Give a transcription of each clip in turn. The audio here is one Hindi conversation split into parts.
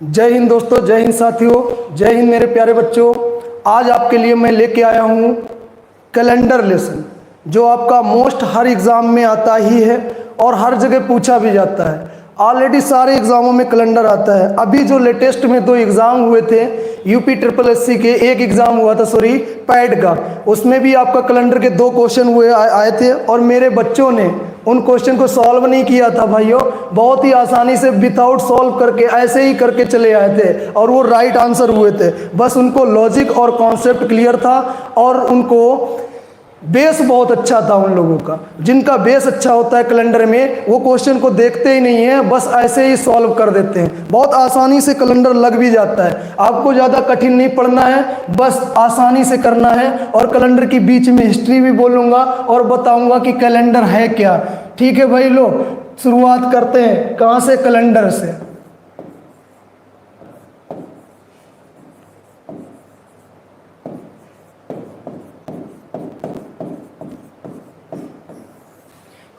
जय हिंद दोस्तों, जय हिंद साथियों, जय हिंद मेरे प्यारे बच्चों। आज आपके लिए मैं लेके आया हूँ कैलेंडर लेसन, जो आपका मोस्ट हर एग्ज़ाम में आता ही है और हर जगह पूछा भी जाता है। ऑलरेडी सारे एग्ज़ामों में कैलेंडर आता है। अभी जो लेटेस्ट में 2 एग्ज़ाम हुए थे, यूपी ट्रिपल एससी के एक एग्ज़ाम हुआ था, पैड का, उसमें भी आपका कैलेंडर के 2 क्वेश्चन आए थे और मेरे बच्चों ने उन क्वेश्चन को सॉल्व नहीं किया था भाइयों। बहुत ही आसानी से विदाउट सॉल्व करके ऐसे ही करके चले आए थे और वो राइट आंसर हुए थे। बस उनको लॉजिक और कॉन्सेप्ट क्लियर था और उनको बेस बहुत अच्छा था। उन लोगों का जिनका बेस अच्छा होता है कैलेंडर में, वो क्वेश्चन को देखते ही नहीं है, बस ऐसे ही सॉल्व कर देते हैं। बहुत आसानी से कैलेंडर लग भी जाता है। आपको ज़्यादा कठिन नहीं पढ़ना है, बस आसानी से करना है। और कैलेंडर की बीच में हिस्ट्री भी बोलूँगा और बताऊँगा कि कैलेंडर है क्या। ठीक है भाई लोग, शुरुआत करते हैं। कहाँ से? कैलेंडर से।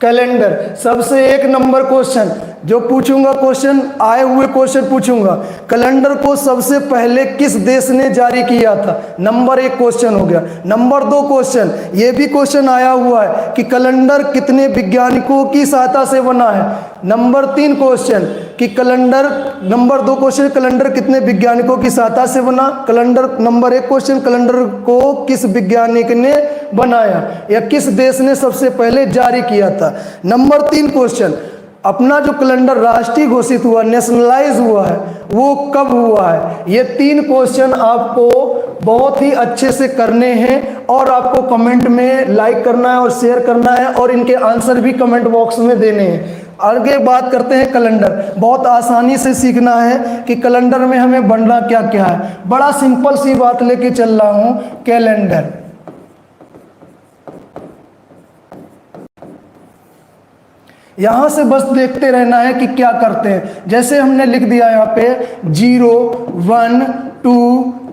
कैलेंडर सबसे 1 नंबर क्वेश्चन जो पूछूंगा, क्वेश्चन आए हुए क्वेश्चन पूछूंगा। कैलेंडर को सबसे पहले किस देश ने जारी किया था? नंबर 1 क्वेश्चन हो गया। नंबर 2 क्वेश्चन, ये भी क्वेश्चन आया हुआ है कि कैलेंडर कितने वैज्ञानिकों की सहायता से बना है। नंबर 3 क्वेश्चन कि कैलेंडर, नंबर 2 क्वेश्चन, कैलेंडर कितने वैज्ञानिकों की सहायता से बना। कैलेंडर नंबर 1 क्वेश्चन, कैलेंडर को किस वैज्ञानिक ने बनाया या किस देश ने सबसे पहले जारी किया था। नंबर 3 क्वेश्चन, अपना जो कैलेंडर राष्ट्रीय घोषित हुआ, नेशनलाइज हुआ है, वो कब हुआ है। ये 3 क्वेश्चन आपको बहुत ही अच्छे से करने हैं और आपको कमेंट में लाइक करना है और शेयर करना है और इनके आंसर भी कमेंट बॉक्स में देने हैं। आगे बात करते हैं कैलेंडर। बहुत आसानी से सीखना है कि कैलेंडर में हमें बनना क्या क्या है। बड़ा सिंपल सी बात लेके चल रहा हूं। कैलेंडर, यहां से बस देखते रहना है कि क्या करते हैं। जैसे हमने लिख दिया यहाँ पे 0 1 2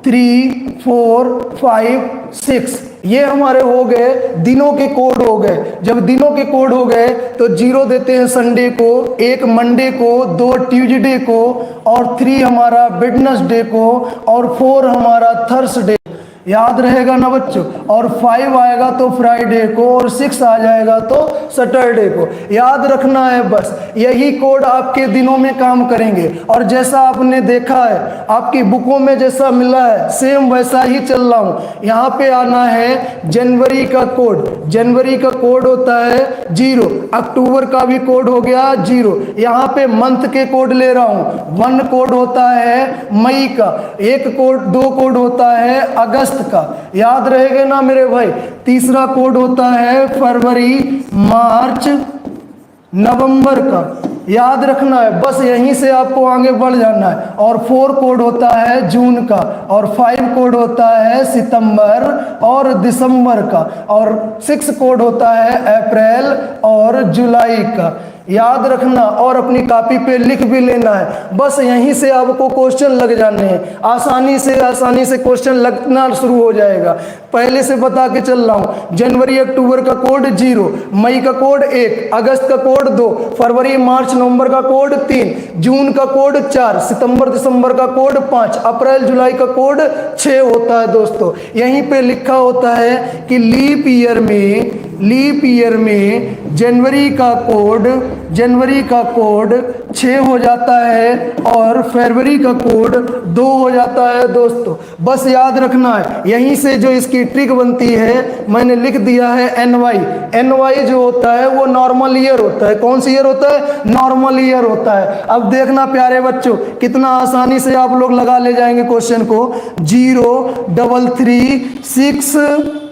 3 4 5 6, ये हमारे हो गए दिनों के कोड हो गए। जब दिनों के कोड हो गए तो 0 देते हैं संडे को, 1 मंडे को, 2 ट्यूसडे को और 3 हमारा वेडनेसडे को और 4 हमारा थर्सडे। याद रहेगा ना बच्चों। और 5 आएगा तो फ्राइडे को और 6 आ जाएगा तो सैटरडे को। याद रखना है, बस यही कोड आपके दिनों में काम करेंगे। और जैसा आपने देखा है आपकी बुकों में जैसा मिला है, सेम वैसा ही चल रहा हूँ। यहाँ पे आना है जनवरी का कोड। जनवरी का कोड होता है 0। अक्टूबर का भी कोड हो गया 0। यहाँ पे मंथ के कोड ले रहा हूँ। 1 कोड होता है मई का, 1 कोड 2 कोड होता है अगस्त का। याद रहेगा ना मेरे भाई। तीसरा कोड होता है फरवरी, मार्च, नवंबर का। याद रखना है, बस यहीं से आपको आगे बढ़ जाना है। और 4 कोड होता है जून का और 5 कोड होता है सितंबर और दिसंबर का और 6 कोड होता है अप्रैल और जुलाई का। याद रखना और अपनी कॉपी पे लिख भी लेना है। बस यहीं से आपको क्वेश्चन लग जाने हैं। आसानी से क्वेश्चन लगना शुरू हो जाएगा। पहले से बता के चल रहा हूँ। जनवरी अक्टूबर का कोड 0, मई का कोड 1, अगस्त का कोड 2, फरवरी मार्च नवंबर का कोड 3, जून का कोड 4, सितंबर दिसंबर का कोड 5, अप्रैल जुलाई का कोड 6 होता है दोस्तों। यहीं पे लिखा होता है कि लीप ईयर में जनवरी का कोड 6 हो जाता है और फरवरी का कोड 2 हो जाता है दोस्तों। बस याद रखना है। यहीं से जो इसकी ट्रिक बनती है, मैंने लिख दिया है NY जो होता है वो नॉर्मल ईयर होता है। कौन सी ईयर होता है? नॉर्मल ईयर होता है। अब देखना प्यारे बच्चों, कितना आसानी से आप लोग लगा ले जाएंगे क्वेश्चन को। 0 3 3 6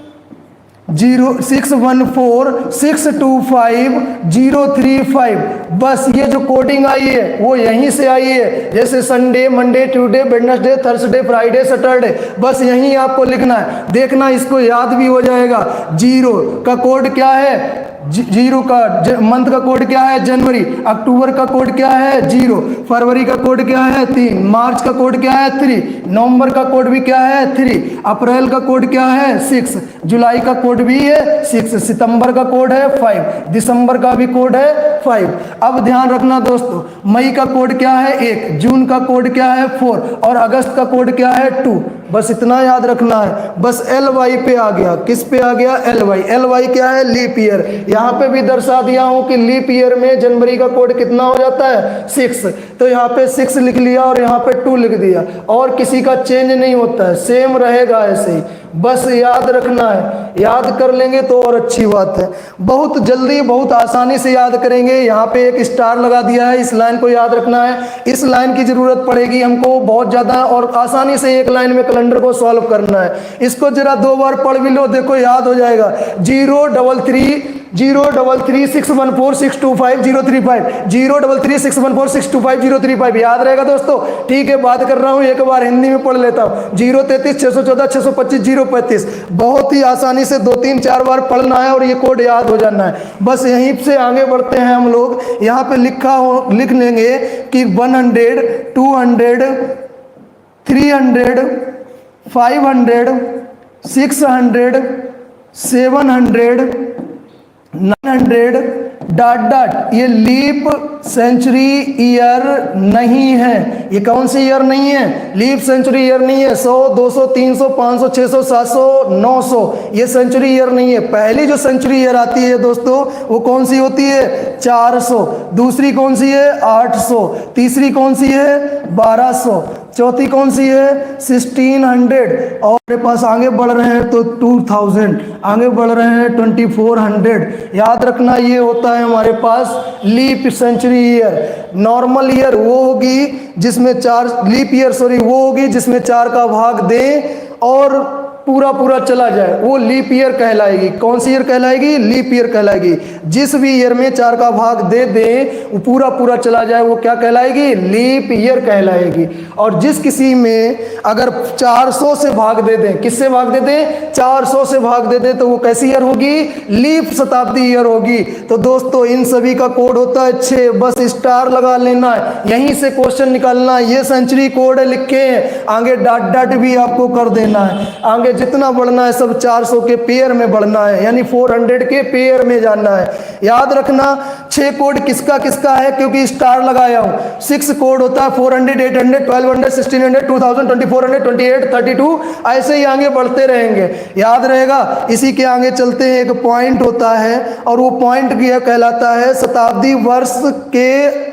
614 625 035। बस ये जो कोडिंग आई है वो यहीं से आई है। जैसे Sunday, Monday, Tuesday, Wednesday, Thursday, Friday, Saturday, बस यहीं आपको लिखना है। देखना इसको याद भी हो जाएगा। 0 का कोड क्या है? जीरो का मंथ का कोड क्या है जनवरी, अक्टूबर का कोड क्या है 0, फरवरी का कोड क्या है 3, मार्च का कोड क्या है 3, नवंबर का कोड भी क्या है 3, अप्रैल का कोड क्या है 6, जुलाई का कोड भी है 6, सितंबर का कोड है 5, दिसंबर का भी कोड है 5। अब ध्यान रखना दोस्तों, मई का कोड क्या है 1, जून का कोड क्या है 4 और अगस्त का कोड क्या है 2। बस इतना याद रखना है। बस एल वाई पे आ गया, किस पे आ गया एल वाई। एल वाई क्या है लीप ईयर। यहाँ पे भी दर्शा दिया हूँ कि लीप ईयर में जनवरी का कोड कितना हो जाता है 6, तो यहाँ पे 6 लिख लिया और यहाँ पे 2 लिख दिया, और किसी का चेंज नहीं होता है, सेम रहेगा ऐसे ही। बस याद रखना है, याद कर लेंगे तो और अच्छी बात है। बहुत जल्दी बहुत आसानी से याद करेंगे। यहाँ पे एक स्टार लगा दिया है, इस लाइन को याद रखना है। इस लाइन की जरूरत पड़ेगी हमको बहुत ज़्यादा, और आसानी से एक लाइन में कैलेंडर को सॉल्व करना है। इसको जरा 2 बार पढ़ भी लो, देखो याद हो जाएगा। 033614625 033614625 याद रहेगा दोस्तों। ठीक है, बात कर रहा हूँ, एक बार हिंदी में पढ़ लेता हूँ। 033 614 625 035। बहुत ही आसानी से 2 3 4 बार पढ़ना है और ये कोड याद हो जाना है। बस यहीं से आगे बढ़ते हैं हम लोग। यहाँ पे लिख लेंगे कि 100 200 300 500 600 700 900 ... ये लीप सेंचुरी ईयर नहीं है। ये कौन सी ईयर नहीं है? लीप सेंचुरी ईयर नहीं है। 100 200 300 500 600 700 900 ये सेंचुरी ईयर नहीं है। पहली जो सेंचुरी ईयर आती है दोस्तों वो कौन सी होती है? 400। दूसरी कौन सी है? 800। तीसरी कौन सी है? 1200। चौथी कौन सी है? 1600। और मेरे पास आगे बढ़ रहे हैं तो 2000, आगे बढ़ रहे हैं 2400। याद रखना, ये होता है हमारे पास leap century year. Normal year वो होगी जिसमें 4, लीप ईयर सॉरी वो होगी जिसमें 4 का भाग दें और पूरा चला जाए, वो लीप ईयर कहलाएगी। कौन सी ईयर कहलाएगी? लीप ईयर कहलाएगी। जिस भी ईयर में 4 का भाग दे दें वो पूरा चला जाए, वो क्या कहलाएगी? लीप ईयर कहलाएगी। और जिस किसी में अगर 400 से भाग दे दें, किससे भाग दे दें? 400 से भाग दे दें, तो वो कैसी ईयर होगी? लीप शताब्दी ईयर होगी। तो दोस्तों इन सभी का कोड होता है 6। बस स्टार लगा लेना है, यहीं से क्वेश्चन निकालना है। ये सेंचुरी कोड है, लिखे हैं, आगे डॉट भी आपको कर देना है। आगे जितना बढ़ना है सब 400 के पेयर में बढ़ना है, यानी 400 के पेयर में जाना है। याद रखना 6 कोड किसका किसका है, क्योंकि स्टार लगाया हूं। 6 कोड होता है 400 800 1200 1600 2000 2400 28 32, ऐसे ही आगे बढ़ते रहेंगे। याद रहेगा। इसी के आगे चलते हैं, एक पॉइंट होता है और वो पॉइंट क्या कहलाता है? शताब्दी वर्ष के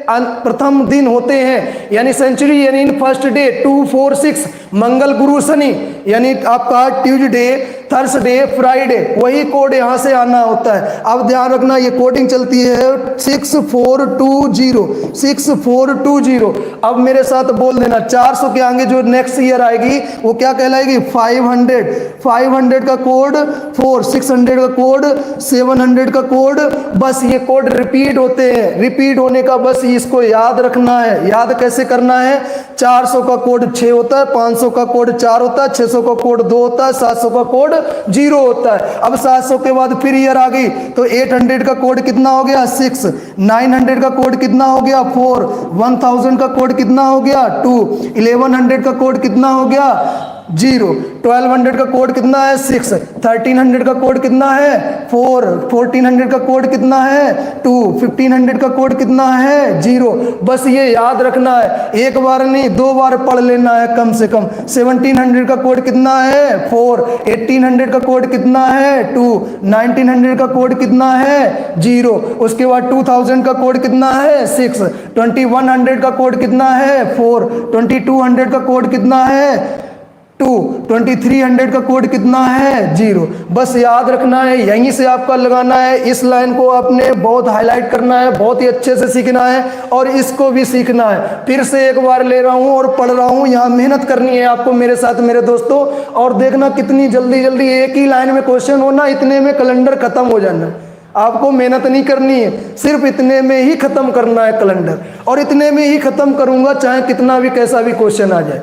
प्रथम दिन होते हैं, यानी सेंचुरी, यानी फर्स्ट डे 2 4 6, मंगल गुरु शनि, यानी आपका ट्यूसडे थर्सडे फ्राइडे, वही कोड यहाँ से आना होता है। अब ध्यान रखना ये कोडिंग चलती है 6420 6420। अब मेरे साथ बोल देना 400 के आगे जो नेक्स्ट ईयर आएगी वो क्या कहलाएगी? 500। 500 का कोड 4, 600 का कोड 700 का कोड। बस ये कोड रिपीट होते हैं, रिपीट होने का बस इसको याद रखना है। याद कैसे करना है? 400 का कोड 6 होता है, 500 का कोड 4 होता है, 600 का कोड 2 होता है, 700 का कोड 0 होता है। अब 700 के बाद फिर ईयर आ गई तो 800 का कोड कितना हो गया? 6। 900 का कोड कितना हो गया? 4। 1000 का कोड कितना हो गया? 2। 1100 का कोड कितना हो गया? 0। 1200 का कोड कितना है? 6। 1300 का कोड कितना है? 4। 1400 का कोड कितना है? 2। 1500 का कोड कितना है? 0। बस ये याद रखना है, एक बार नहीं 2 बार पढ़ लेना है कम से कम। 1700 का कोड कितना है? 4। 1800 का कोड कितना है? 2। 1900 का कोड कितना है? 0। उसके बाद 2000 का कोड कितना है? 6। 2100 का कोड कितना है? 4। 2200 का कोड कितना है? 2। 2300 का कोड कितना है? 0। बस याद रखना है, यहीं से आपका लगाना है। इस लाइन को आपने बहुत हाईलाइट करना है, बहुत ही अच्छे से सीखना है और इसको भी सीखना है। फिर से एक बार ले रहा हूं और पढ़ रहा हूं, यहाँ मेहनत करनी है आपको मेरे साथ मेरे दोस्तों। और देखना कितनी जल्दी जल्दी एक ही लाइन में क्वेश्चन होना, इतने में कैलेंडर खत्म हो जाना है। आपको मेहनत नहीं करनी है, सिर्फ इतने में ही खत्म करना है कैलेंडर, और इतने में ही खत्म करूंगा चाहे कितना भी कैसा भी क्वेश्चन आ जाए।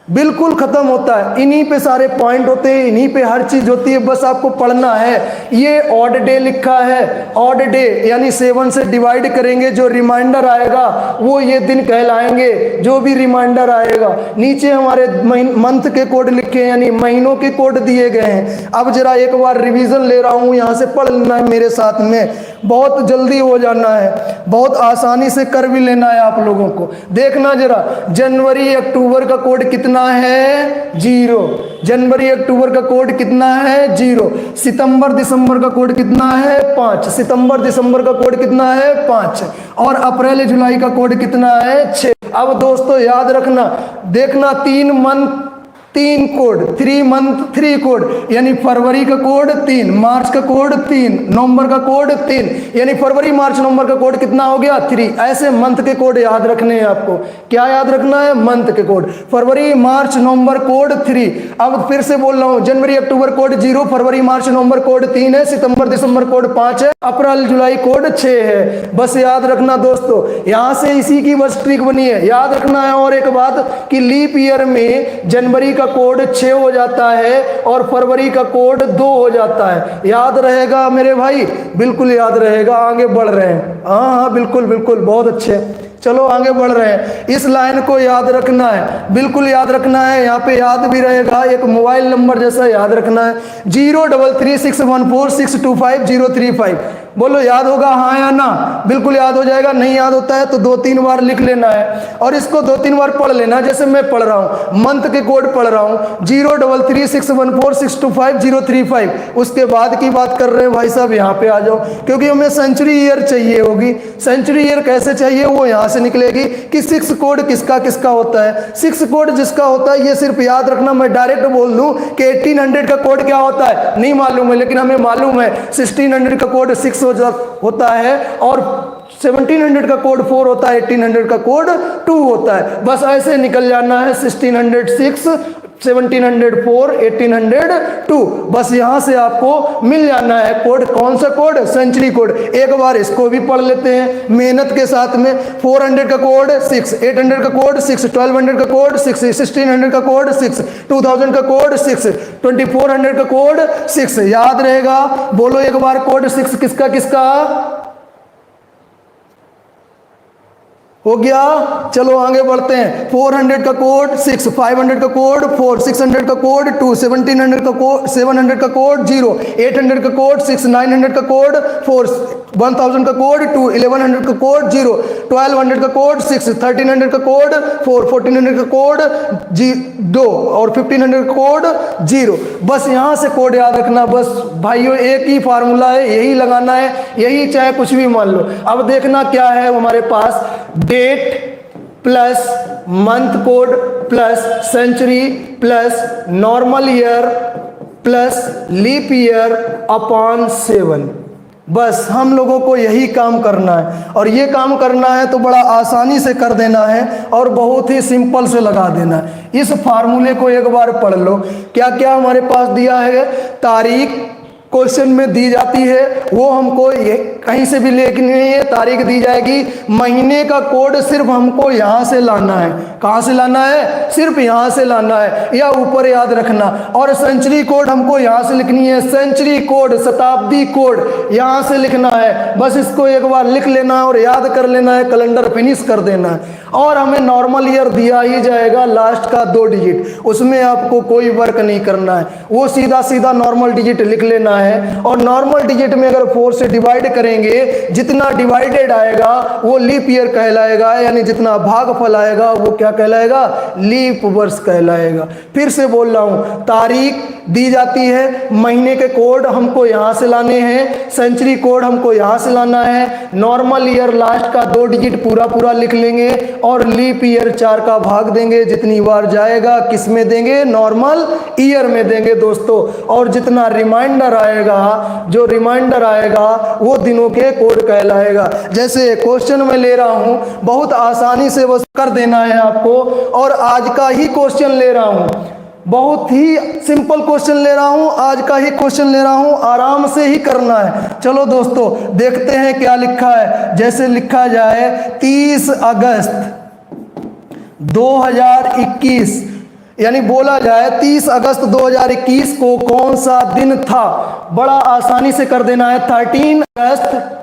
बिल्कुल खत्म होता है। इन्हीं पे सारे पॉइंट होते हैं, इन्हीं पे हर चीज होती है, बस आपको पढ़ना है। ये ऑड डे लिखा है, ऑड डे यानी 7 से डिवाइड करेंगे, जो रिमाइंडर आएगा वो ये दिन कहलाएंगे, जो भी रिमाइंडर आएगा। नीचे हमारे मंथ के कोड लिखे हैं, यानी महीनों के कोड दिए गए हैं। अब जरा एक बार रिवीजन ले रहा हूं, यहां से पढ़ लेना है मेरे साथ में, बहुत जल्दी हो जाना है, बहुत आसानी से कर भी लेना है आप लोगों को। देखना जरा, जनवरी अक्टूबर का कोड कितना है? 0। जनवरी अक्टूबर का कोड कितना है? 0। सितंबर दिसंबर का कोड कितना है? 5। सितंबर दिसंबर का कोड कितना है? 5। और अप्रैल जुलाई का कोड कितना है? 6। अब दोस्तों याद रखना, देखना 3 मंथ 3 कोड, 3 मंथ 3 कोड, यानी फरवरी का कोड 3, मार्च का कोड 3, नवंबर का कोड 3, यानी फरवरी मार्च नवंबर का कोड कितना हो गया? 3। ऐसे मंथ के कोड याद रखने हैं आपको। क्या याद रखना है? मंथ के कोड। फरवरी मार्च नवंबर कोड 3। अब फिर से बोल रहा हूं, जनवरी अक्टूबर कोड 0, फरवरी मार्च नवंबर कोड 3 है, सितंबर दिसंबर कोड 5 है, अप्रैल जुलाई कोड 6 है। बस याद रखना दोस्तों, यहां से इसी की बस ट्रिक बनी है। याद रखना है और एक बात कि लीप ईयर में जनवरी का कोड 6 हो जाता है और फरवरी का कोड 2 हो जाता है। याद रहेगा मेरे भाई? बिल्कुल याद रहेगा। आगे बढ़ रहे हैं, हाँ बिल्कुल बिल्कुल, बहुत अच्छे। चलो आगे बढ़ रहे हैं। इस लाइन को याद रखना है, बिल्कुल याद रखना है। यहाँ पे याद भी रहेगा, एक मोबाइल नंबर जैसा याद रखना है, 033614625035। बोलो याद होगा हाँ या ना? बिल्कुल याद हो जाएगा। नहीं याद होता है तो 2-3 बार लिख लेना है और इसको 2-3 बार पढ़ लेना, जैसे मैं पढ़ रहा हूँ, मंथ के कोड पढ़ रहा हूँ 033614625035। उसके बाद की बात कर रहे हैं भाई साहब, यहाँ पे आ जाओ, क्योंकि हमें सेंचुरी ईयर चाहिए होगी। सेंचुरी ईयर कैसे चाहिए वो यहाँ से निकलेगी कि 6 कोड किसका किसका होता है। 6 कोड जिसका होता है ये सिर्फ याद रखना। मैं डायरेक्ट बोल दूं कि 1800 का कोड क्या होता है नहीं मालूम है, लेकिन हमें मालूम है 1600 का कोड 6 होता है और 1700 का कोड 4 होता है, 1800 का कोड 2 होता है। बस ऐसे निकल जाना है, 1600 6, 1700 4, 1800 2। बस यहां से आपको मिल जाना है कोड। कौन सा कोड? Century code. एक बार इसको भी पढ़ लेते हैं मेहनत के साथ में। 400 का कोड 6, 800 का कोड 6, 1200 का कोड 6, 1600 का कोड 6, 2000 का कोड 6, 2400 का कोड 6। याद रहेगा? बोलो एक बार कोड 6 किसका किसका हो गया? चलो आगे बढ़ते हैं। 400 का कोड 6, 500 का कोड 4, 600 का कोड 2, 1700 का कोड 700 का कोड 0, 800 का कोड 6, 900 का कोड 4, 1000 का कोड 2, 1100 का कोड 0, 1200 का कोड 6, 1300 का कोड 4, 1400 का कोड 2 और 1500 का कोड 0। बस यहाँ से कोड याद रखना। बस भाइयों एक ही फार्मूला है, यही लगाना है, यही चाहे कुछ भी मान लो। अब देखना क्या है हमारे पास, date plus month code plus century plus normal year plus leap year upon 7। बस हम लोगों को यही काम करना है, और ये काम करना है तो बड़ा आसानी से कर देना है और बहुत ही सिंपल से लगा देना है। इस फार्मूले को एक बार पढ़ लो। क्या क्या हमारे पास दिया है? तारीख क्वेश्चन में दी जाती है, वो हमको ये कहीं से भी लेकिन ये तारीख दी जाएगी। महीने का कोड सिर्फ हमको यहाँ से लाना है। कहाँ से लाना है? सिर्फ यहाँ से लाना है, या ऊपर याद रखना। और सेंचुरी कोड हमको यहाँ से लिखनी है, सेंचुरी कोड शताब्दी कोड यहाँ से लिखना है। बस इसको एक बार लिख लेना है और याद कर लेना है, कैलेंडर फिनिश कर देना है। और हमें नॉर्मल ईयर दिया ही जाएगा, लास्ट का 2 डिजिट, उसमें आपको कोई वर्क नहीं करना है, वो सीधा सीधा नॉर्मल डिजिट लिख लेना है। और नॉर्मल डिजिट में अगर 4 से डिवाइड करेंगे, जितना डिवाइडेड आएगा वो लीप ईयर कहलाएगा, यानी जितना भागफल आएगा वो क्या कहलाएगा? लीप वर्ष कहलाएगा। फिर से बोल रहा हूं, तारीख दी जाती है, महीने के कोड हमको यहां से लाने हैं, सेंचुरी कोड हमको यहां से लाना है, नॉर्मल ईयर लास्ट का 2 डिजिट पूरा पूरा लिख लेंगे और लीप ईयर 4 का भाग देंगे। जितनी बार जाएगा किस में देंगे? नॉर्मल ईयर में देंगे दोस्तों। और जितना रिमाइंडर आएगा, जो रिमाइंडर आएगा वो दिनों के कोड कहलाएगा। जैसे क्वेश्चन में ले रहा हूं, बहुत आसानी से बस कर देना है आपको। और आज का ही क्वेश्चन ले रहा हूं, बहुत ही सिंपल क्वेश्चन ले रहा हूं, आज का ही क्वेश्चन ले रहा हूं, आराम से ही करना है। चलो दोस्तों देखते हैं क्या लिखा है। जैसे लिखा जाए 30 अगस्त 2021 यानी बोला जाए 30 अगस्त 2021 को कौन सा दिन था, बड़ा आसानी से कर देना है। 13 अगस्त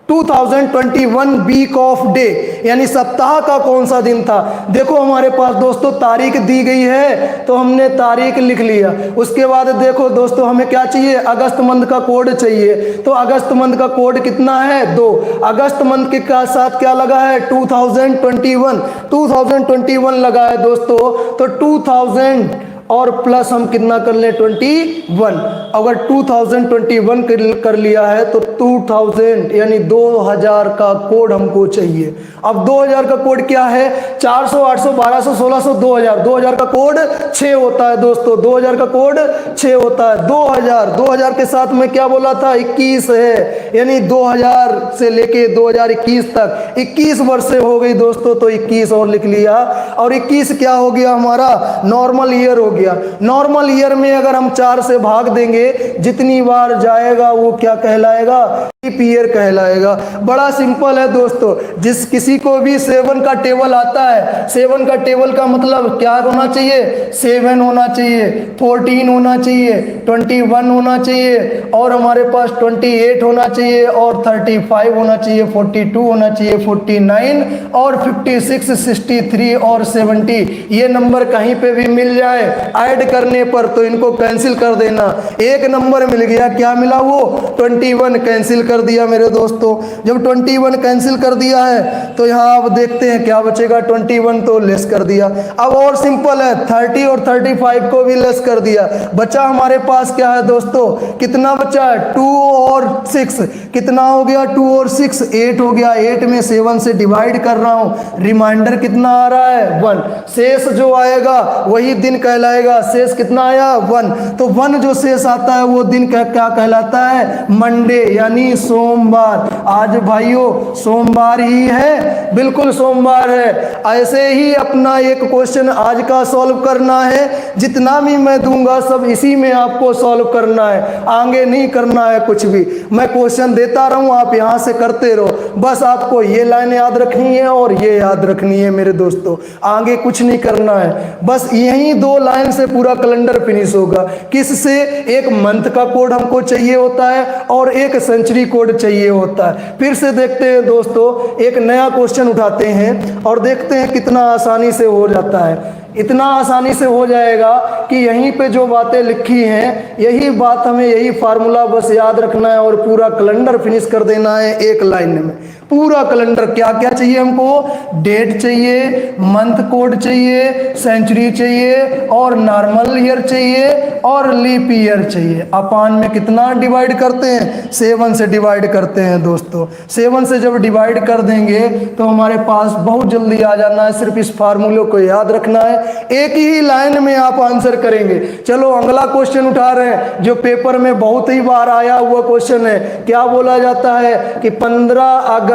2021 वीक ऑफ डे, यानी सप्ताह का कौन सा दिन था। देखो हमारे पास दोस्तों तारीख दी गई है, तो हमने तारीख लिख लिया। उसके बाद देखो दोस्तों हमें क्या चाहिए, अगस्त मंथ का कोड चाहिए। तो अगस्त मंथ का कोड कितना है, 2। अगस्त मंथ के साथ क्या लगा है, 2021 लगा है दोस्तों। तो 2000 और प्लस हम कितना कर लें, 21। अगर 2021 कर लिया है तो 2000 यानी 2000 का कोड हमको चाहिए। अब 2000 का कोड क्या है, 400, 800, 1200, 1600, 2000। 2000 का कोड 6 होता है दोस्तों, 2000 का कोड 6 होता है। 2000 के साथ में क्या बोला था, 21 है, यानी 2000 से लेके 2021 तक 21 वर्ष हो गई दोस्तों। तो 21 और लिख लिया, और 21 क्या हो गया हमारा, नॉर्मल ईयर हो गया। नॉर्मल ईयर में अगर हम 4 से भाग देंगे, जितनी बार जाएगा वो क्या कहलाएगा, लीप ईयर कहलाएगा। बड़ा सिंपल है दोस्तों। जिस किसी को भी 7 का टेबल आता है, 7 का टेबल का मतलब क्या होना चाहिए, 7 होना चाहिए, 14 होना चाहिए, 21 होना चाहिए, और हमारे पास 28 होना चाहिए, और 35 होना चाहिए, 42 होना चाहिए, 49 और 56, 63 और 70। ये नंबर कहीं पे भी मिल जाए ऐड करने पर तो इनको कैंसिल कर देना। एक नंबर मिल गया, क्या मिला, वो 21 कैंसिल कर दिया मेरे दोस्तों। जब 21 कैंसिल कर दिया है तो यहाँ अब देखते हैं क्या बचेगा, 21 तो लेस कर दिया। अब और सिंपल है, 30 और 35 को भी लेस कर दिया। बचा हमारे पास क्या है दोस्तों, कितना बचा है, 2 और 6, कितना हो गया, 2 और 6 8 हो गया। 8 में 7 से डिवाइड कर रहा हूँ, रिमाइंडर कितना आ रहा है, 1। शेष जो आएगा वही दिन कहलाएगा। शेष कितना आया, 1। तो 1 जो शेष आता है वो दिन क्या कहलाता है, मंडे, यानी सोमवार। आज भाइयों सोमवार ही है, बिल्कुल सोमवार है। ऐसे ही अपना एक क्वेश्चन आज का सॉल्व करना है। जितना भी मैं दूंगा सब इसी में आपको सॉल्व करना है, आगे नहीं करना है कुछ भी। मैं क्वेश्चन देता रहूं, आप यहां से करते रहो। बस आपको ये लाइन याद रखनी है और ये याद रखनी है मेरे दोस्तों, आगे कुछ नहीं करना है। बस यही 2 लाइन से पूरा कैलेंडर फिनिश होगा। किससे, एक मंथ का कोड हमको चाहिए होता है और एक सेंचुरी कोड चाहिए होता है। फिर से देखते हैं दोस्तों, एक नया क्वेश्चन उठाते हैं और देखते हैं कितना आसानी से हो जाता है। इतना आसानी से हो जाएगा कि यहीं पे जो बातें लिखी हैं यही बात हमें, यही फार्मूला बस याद रखना है और पूरा कैलेंडर फिनिश कर देना है एक लाइन में। पूरा कैलेंडर क्या क्या चाहिए हमको, डेट चाहिए, मंथ कोड चाहिए, सेंचुरी चाहिए, और नॉर्मल ईयर चाहिए, और लीप ईयर चाहिए। अपान में कितना डिवाइड करते हैं, 7 से डिवाइड करते हैं दोस्तों। 7 से जब डिवाइड कर देंगे तो हमारे पास बहुत जल्दी आ जाना है। सिर्फ इस फार्मूले को याद रखना है, एक ही लाइन में आप आंसर करेंगे। चलो अगला क्वेश्चन उठा रहे हैं जो पेपर में बहुत ही बार आया हुआ क्वेश्चन है। क्या बोला जाता है कि 15 अगस्त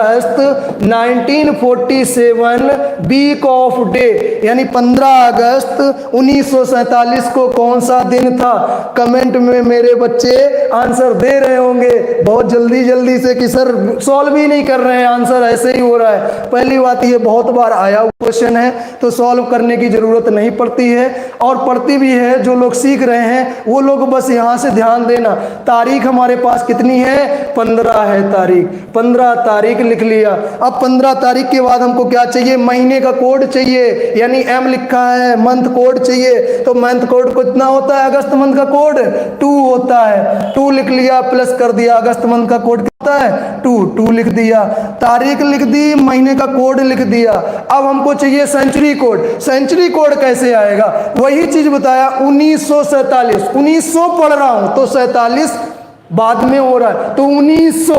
1947 वीक ऑफ डे, यानी 15 अगस्त 1947 को कौन सा दिन था। कमेंट में मेरे बच्चे आंसर दे रहे होंगे बहुत जल्दी जल्दी से कि सर सॉल्व ही नहीं कर रहे हैं, आंसर ऐसे ही हो रहा है। पहली बात ये बहुत बार आया हुआ क्वेश्चन है तो सॉल्व करने की जरूरत नहीं पड़ती है, और पड़ती भी है जो लोग सीख रहे हैं वो लोग बस यहाँ से ध्यान देना। तारीख हमारे पास कितनी है, 15 है तारीख, 15 तारीख लिख लिया। अब 15 तारीख के बाद हमको क्या चाहिए, महीने का कोड चाहिए, यानी एम लिखा है, मंथ कोड चाहिए। तो मंथ कोड कितना होता है, अगस्त मंथ का कोड 2 होता है, 2 लिख लिया, प्लस कर दिया। अगस्त मंथ का कोड होता है 2 लिख दिया, तारीख लिख दी, महीने का कोड लिख दिया। अब हमको चाहिए सेंचुरी कोड। सेंचुरी कोड कैसे आएगा, वही चीज बताया, 1947, 1900 पढ़ रहा हूं तो 47 बाद में हो रहा है, तो 1900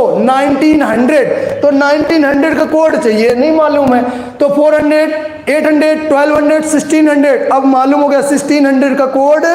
तो 1900 का कोड चाहिए, नहीं मालूम है तो 400, 800, 1200, 1600। अब मालूम हो गया 1600 का कोड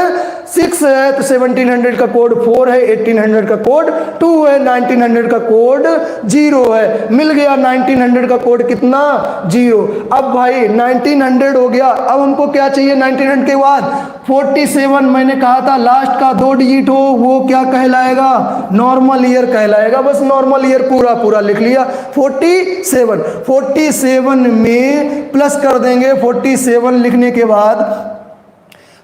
6 है, तो 1700 का कोड 4 है, 1800 का कोड 2 है, 1900 का कोड 0 है। मिल गया 1900 का कोड कितना, 0। अब भाई 1900 हो गया, अब हमको क्या चाहिए 1900 के बाद 47। मैंने कहा था लास्ट का 2 डिजिट हो वो क्या कहलाएगा, नॉर्मल ईयर कहलाएगा। बस नॉर्मल ईयर पूरा पूरा लिख लिया। 47 में प्लस कर देंगे। 47 लिखने के बाद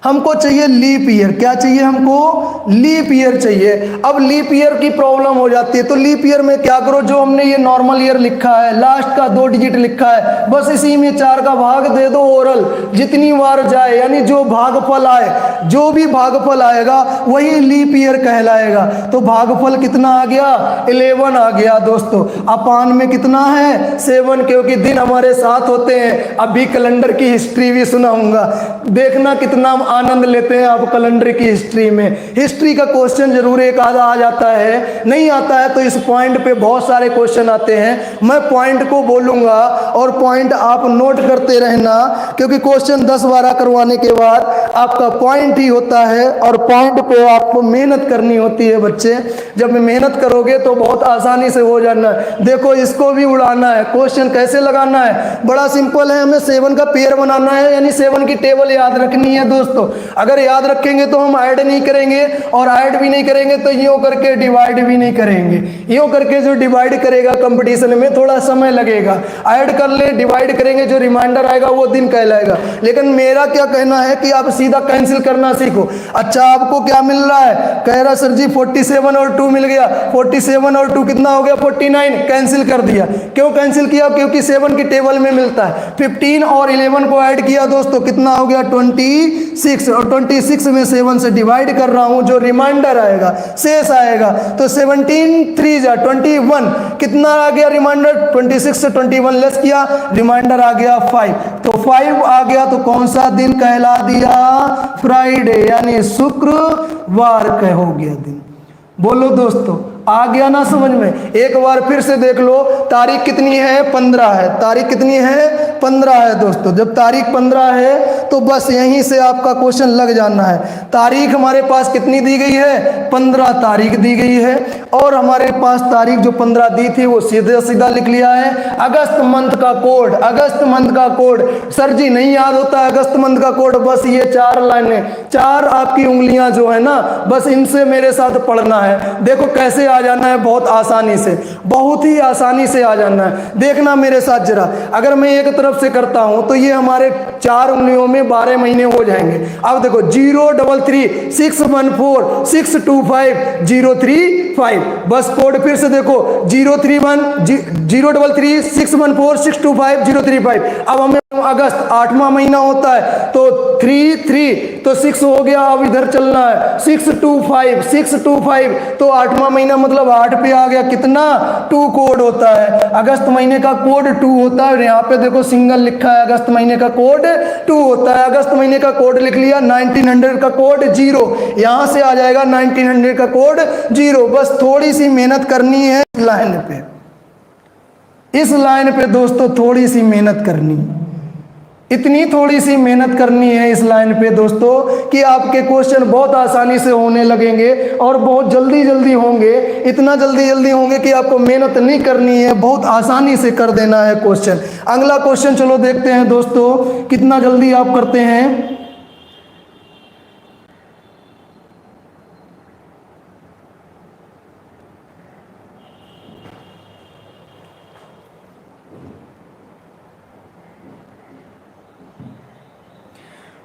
हमको चाहिए लीप ईयर। क्या चाहिए हमको? लीप ईयर चाहिए। अब लीप ईयर की प्रॉब्लम हो जाती है, तो लीप ईयर में क्या करो, जो हमने ये नॉर्मल ईयर लिखा है, लास्ट का 2 डिजिट लिखा है, बस इसी में 4 का भाग दे दो ओरल, जितनी बार जाए, यानी जो भागफल आए, जो भी भागफल आएगा वही लीप ईयर कहलाएगा। तो भागफल कितना आ गया? 11 आ गया दोस्तों। अपान में कितना है? 7, क्योंकि दिन हमारे साथ होते हैं। अभी कैलेंडर की हिस्ट्री भी सुनाऊंगा, देखना कितना आनंद लेते हैं आप कैलेंडर की हिस्ट्री में। हिस्ट्री का क्वेश्चन जरूर एक आधा आ जाता है, नहीं आता है तो इस पॉइंट पे बहुत सारे क्वेश्चन आते हैं। मैं पॉइंट को बोलूंगा और पॉइंट आप नोट करते रहना, क्योंकि क्वेश्चन 10-12 करवाने के बाद आपका पॉइंट ही होता है, और पॉइंट पे आपको मेहनत करनी होती है बच्चे। जब मेहनत करोगे तो बहुत आसानी से हो जाना है। देखो इसको भी उड़ाना है। क्वेश्चन कैसे लगाना है? बड़ा सिंपल है, हमें 7 का पेयर बनाना है, यानी 7 की टेबल याद रखनी है दोस्तों। अगर याद रखेंगे तो हम ऐड नहीं करेंगे, और ऐड भी नहीं करेंगे तो यूं करके डिवाइड भी नहीं करेंगे। यूं करके जो डिवाइड करेगा कंपटीशन में थोड़ा समय लगेगा, ऐड कर ले, डिवाइड करेंगे, जो रिमाइंडर आएगा वो दिन कहलाएगा। लेकिन मेरा क्या कहना है कि आप सीधा कैंसिल करना सीखो। अच्छा आपको क्या मिल रहा है? कह रहा सर जी 47 और 2 मिल गया। 47 और 2 कितना हो गया? 49। कैंसिल कर दिया। क्यों कैंसिल किया? क्योंकि 7 की टेबल में मिलता है। 15 और 11 को ऐड किया दोस्तों, कितना हो गया? 26, और 26 में 7 से डिवाइड कर रहा हूं, जो रिमाइंडर आएगा, शेष आएगा, तो 17 3 जा 21, कितना आ गया रिमाइंडर? 26 से 21 लेस किया, रिमाइंडर आ गया 5। तो 5 आ गया तो कौन सा दिन कहला दिया? फ्राइडे, यानी शुक्रवार का हो गया दिन। बोलो दोस्तों, आ गया ना समझ में? एक बार फिर से देख लो, तारीख कितनी है? 15 है। तारीख कितनी है? 15 है दोस्तों। जब तारीख 15 है तो बस यहीं से आपका क्वेश्चन लग जाना है। तारीख हमारे पास कितनी दी गई है? 15 तारीख दी गई है, और हमारे पास तारीख जो 15 दी थी वो सीधा सीधा लिख लिया है। अगस्त मंथ का कोड, अगस्त मंथ का कोड। सर जी नहीं याद होता है अगस्त मंथ का कोड? बस ये 4 लाइनें, 4 आपकी उंगलियां जो है ना, बस इनसे मेरे साथ पढ़ना है। देखो कैसे आ जाना है, बहुत आसानी से, बहुत ही आसानी से आ जाना है। देखना मेरे साथ जरा, अगर मैं एक तरफ से करता हूं तो ये हमारे 4 उंगलियों में 12 महीने हो जाएंगे। अब देखो 033 614 625 035, बस कोड फिर से देखो 033 614 625 035। अब हमें अगस्त 8वां महीना होता है, तो 3 तो 6 हो गया। अब इधर चलना है 625 तो 8वां महीना मतलब 8 पे आ गया, कितना? 2 कोड होता है। अगस्त महीने का कोड 2 होता है। यहाँ पे देखो सिंगल लिखा है, अगस्त महीने का कोड 2 होता है। अगस्त महीने का कोड लिख लिया, 1900 का कोड 0, यहाँ से आ जाएगा 1900 का कोड 0। बस थोड़ी सी मेहनत करनी है इस लाइन पे, इस लाइन पे दोस्तों थोड़ी सी मेहनत करनी, इतनी थोड़ी सी मेहनत करनी है इस लाइन पे दोस्तों कि आपके क्वेश्चन बहुत आसानी से होने लगेंगे, और बहुत जल्दी जल्दी होंगे। इतना जल्दी जल्दी होंगे कि आपको मेहनत नहीं करनी है, बहुत आसानी से कर देना है क्वेश्चन। अगला क्वेश्चन चलो देखते हैं दोस्तों, कितना जल्दी आप करते हैं।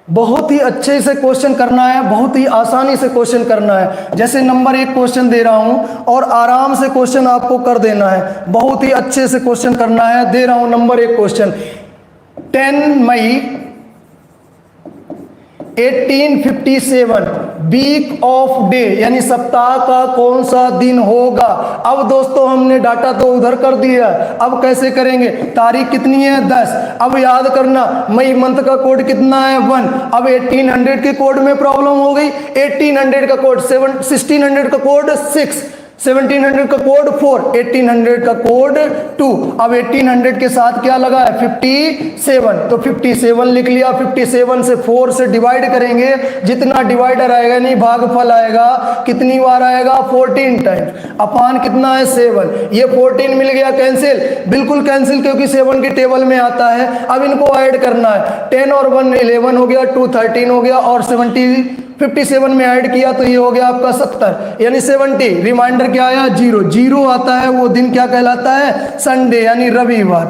बहुत ही अच्छे से क्वेश्चन करना है, बहुत ही आसानी से क्वेश्चन करना है। जैसे नंबर 1 क्वेश्चन दे रहा हूं और आराम से क्वेश्चन आपको कर देना है, बहुत ही अच्छे से क्वेश्चन करना है। दे रहा हूं नंबर 1 क्वेश्चन, 10 मई 1857 वीक ऑफ डे, यानी सप्ताह का कौन सा दिन होगा। अब दोस्तों हमने डाटा तो उधर कर दिया, अब कैसे करेंगे? तारीख कितनी है? 10। अब याद करना मई मंथ का कोड कितना है? 1। अब 1800 के कोड में प्रॉब्लम हो गई। 1800 का कोड 1600 का कोड 6, 1700 का कोड 4, 1800 का कोड 2। अब 1800 के साथ क्या लगा है? 57, तो 57 लिख लिया। 57 से 4 से डिवाइड करेंगे, जितना डिवाइडर आएगा नहीं भागफल आएगा, कितनी बार आएगा? 14 टाइम्स। अपान कितना है? 7। ये 14 मिल गया, कैंसिल, बिल्कुल कैंसिल, क्योंकि 7 की टेबल में आता है। अब इनको ऐड करना है, 10 और 1 11 हो गया, 2 13 हो गया, और 57 में ऐड किया तो ये हो गया आपका 70, यानी 70। रिमाइंडर क्या आया? 0 आता है, वो दिन क्या कहलाता है? संडे, यानी रविवार।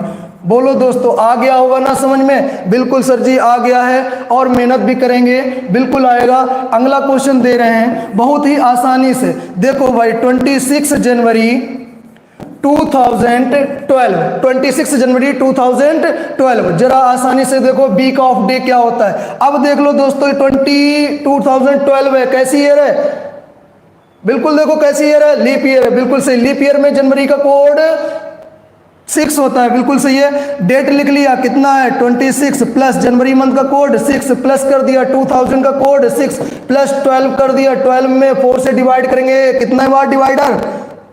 बोलो दोस्तों, आ गया होगा ना समझ में? बिल्कुल सर जी आ गया है, और मेहनत भी करेंगे बिल्कुल आएगा। अगला क्वेश्चन दे रहे हैं बहुत ही आसानी से। देखो भाई 26 जनवरी 2012, 26 जनवरी 2012, जरा आसानी से देखो वीक ऑफ डे क्या होता है। अब देख लो दोस्तों 2012 है, कैसी ईयर है? बिल्कुल देखो कैसी ईयर है, लीप ईयर है, बिल्कुल सही। लीप ईयर में जनवरी का कोड 6 होता है, बिल्कुल सही है। डेट लिख लिया, कितना है 26 प्लस जनवरी मंथ का कोड 6 प्लस कर दिया 2000 का कोड 6 प्लस 12 कर दिया। 12 में 4 से डिवाइड करेंगे, कितने बार डिवाइडर?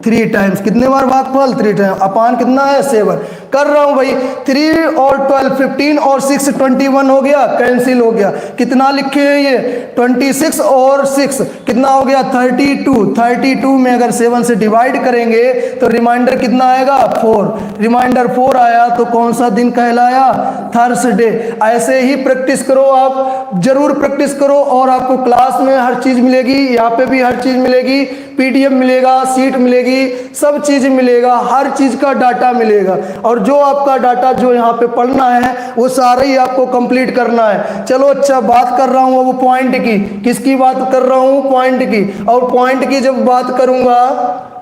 3 टाइम्स। कितने बार भागफल? 3 टाइम। अपान कितना है? 7। कर रहा हूं भाई, 3 और 12 15 और 6 21 हो गया, कैंसिल हो गया। कितना लिखे हैं ये? 26 और 6 कितना हो गया? 32। 32 में अगर 7 से डिवाइड करेंगे तो रिमाइंडर कितना आएगा? 4। रिमाइंडर 4 आया तो कौन सा दिन कहलाया? थर्सडे। ऐसे ही प्रैक्टिस करो, आप जरूर प्रैक्टिस करो, और आपको क्लास में हर चीज मिलेगी, यहाँ पे भी हर चीज मिलेगी, पीडीएफ मिलेगा, सीट मिलेगी, सब चीज मिलेगा, हर चीज का डाटा मिलेगा। और जो आपका डाटा जो यहाँ पे पढ़ना है वो सारा ही आपको कंप्लीट करना है। चलो अच्छा, बात कर रहा हूँ वो पॉइंट की। किसकी बात कर रहा हूँ? पॉइंट की। और पॉइंट की जब बात करूंगा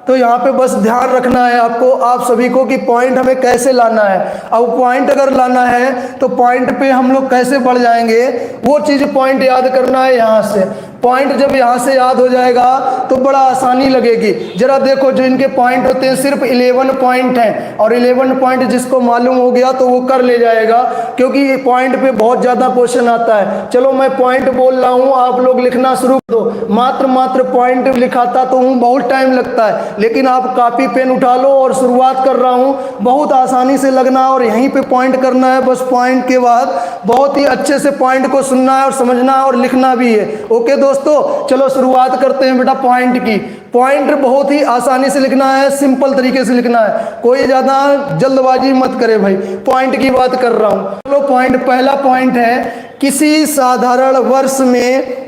तो यहाँ पे बस ध्यान रखना है आपको, आप सभी को, कि पॉइंट हमें कैसे लाना है। अब पॉइंट अगर लाना है तो पॉइंट पे हम लोग कैसे बढ़ जाएंगे, वो चीज़ पॉइंट याद करना है यहाँ से। पॉइंट जब यहाँ से याद हो जाएगा तो बड़ा आसानी लगेगी। जरा देखो, जो इनके पॉइंट होते हैं सिर्फ 11 पॉइंट हैं, और 11 पॉइंट जिसको मालूम हो गया तो वो कर ले जाएगा, क्योंकि पॉइंट पे बहुत ज़्यादा क्वेश्चन आता है। चलो मैं पॉइंट बोल रहा हूँ, आप लोग लिखना शुरू कर दो। मात्र पॉइंट लिखाता तो हूँ, बहुत टाइम लगता है, लेकिन आप कॉपी पेन उठा लो और शुरुआत कर रहा हूँ, बहुत आसानी से लगना और यहीं पे पॉइंट करना है। बस पॉइंट के बाद बहुत ही अच्छे से पॉइंट को सुनना है और समझना है और लिखना भी है। ओके दोस्तों, चलो शुरुआत करते हैं बेटा पॉइंट की। पॉइंट बहुत ही आसानी से लिखना है, सिंपल तरीके से लिखना है, कोई ज़्यादा जल्दबाजी मत करे भाई। पॉइंट की बात कर रहा हूँ। चलो पॉइंट, पहला पॉइंट है, किसी साधारण वर्ष में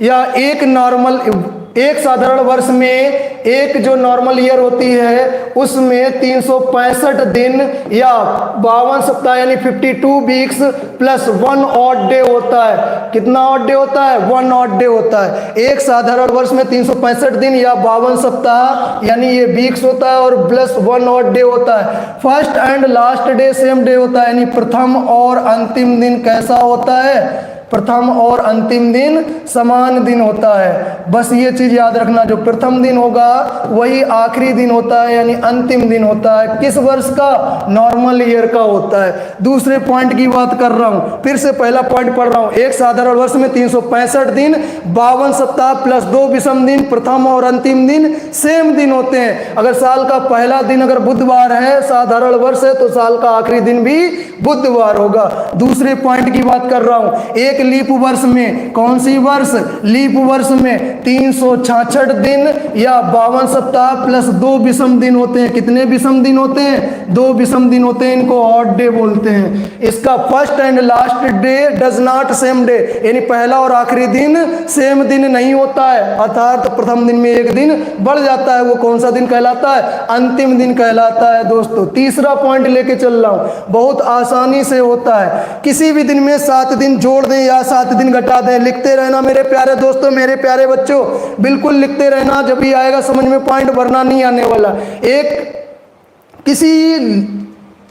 या एक साधारण वर्ष में, एक जो नॉर्मल ईयर होती है उसमें 365 दिन या 52 सप्ताह यानी 52 वीक्स प्लस 1 ऑड डे होता है। कितना ऑड डे होता है? 1 ऑड डे होता है। एक साधारण वर्ष में 365 दिन या 52 सप्ताह यानी ये वीक्स होता है, और प्लस 1 ऑड डे होता है। First and last day same day होता है, यानी प्रथम और अंतिम दिन कैसा होता है? प्रथम और अंतिम दिन समान दिन होता है। बस ये चीज याद रखना, जो प्रथम दिन होगा वही आखिरी दिन होता है, यानी अंतिम दिन होता है। किस वर्ष का? नॉर्मल ईयर का होता है। दूसरे पॉइंट की बात कर रहा हूं, फिर से पहला पॉइंट पढ़ रहा हूं। एक साधारण वर्ष में 365 दिन, 52 सप्ताह प्लस 2 विषम दिन, प्रथम और अंतिम दिन सेम दिन होते हैं। अगर साल का पहला दिन अगर बुधवार है, साधारण वर्ष है, तो साल का आखिरी दिन भी बुधवार होगा। दूसरे पॉइंट की बात कर रहा हूं, एक लीप वर्ष में, कौन सी वर्ष? लीप वर्ष में 366 दिन या 52 सप्ताह प्लस 2 विषम दिन होते हैं। कितने विषम दिन होते हैं? 2 विषम दिन होते हैं, इनको ऑड डे बोलते हैं। इसका first and last day does not same day, यानी पहला और आखिरी दिन सेम दिन नहीं होता है, अर्थात प्रथम दिन में एक दिन बढ़ जाता है। वो कौन सा दिन कहलाता है? अंतिम दिन कहलाता है दोस्तों। तीसरा पॉइंट लेके चल रहा हूं, बहुत आसानी से होता है। किसी भी दिन में 7 दिन जोड़ दें या 7 दिन घटा दें, लिखते रहना मेरे प्यारे दोस्तों, मेरे प्यारे बच्चों, बिल्कुल लिखते रहना, जब भी आएगा समझ में पॉइंट भरना नहीं आने वाला।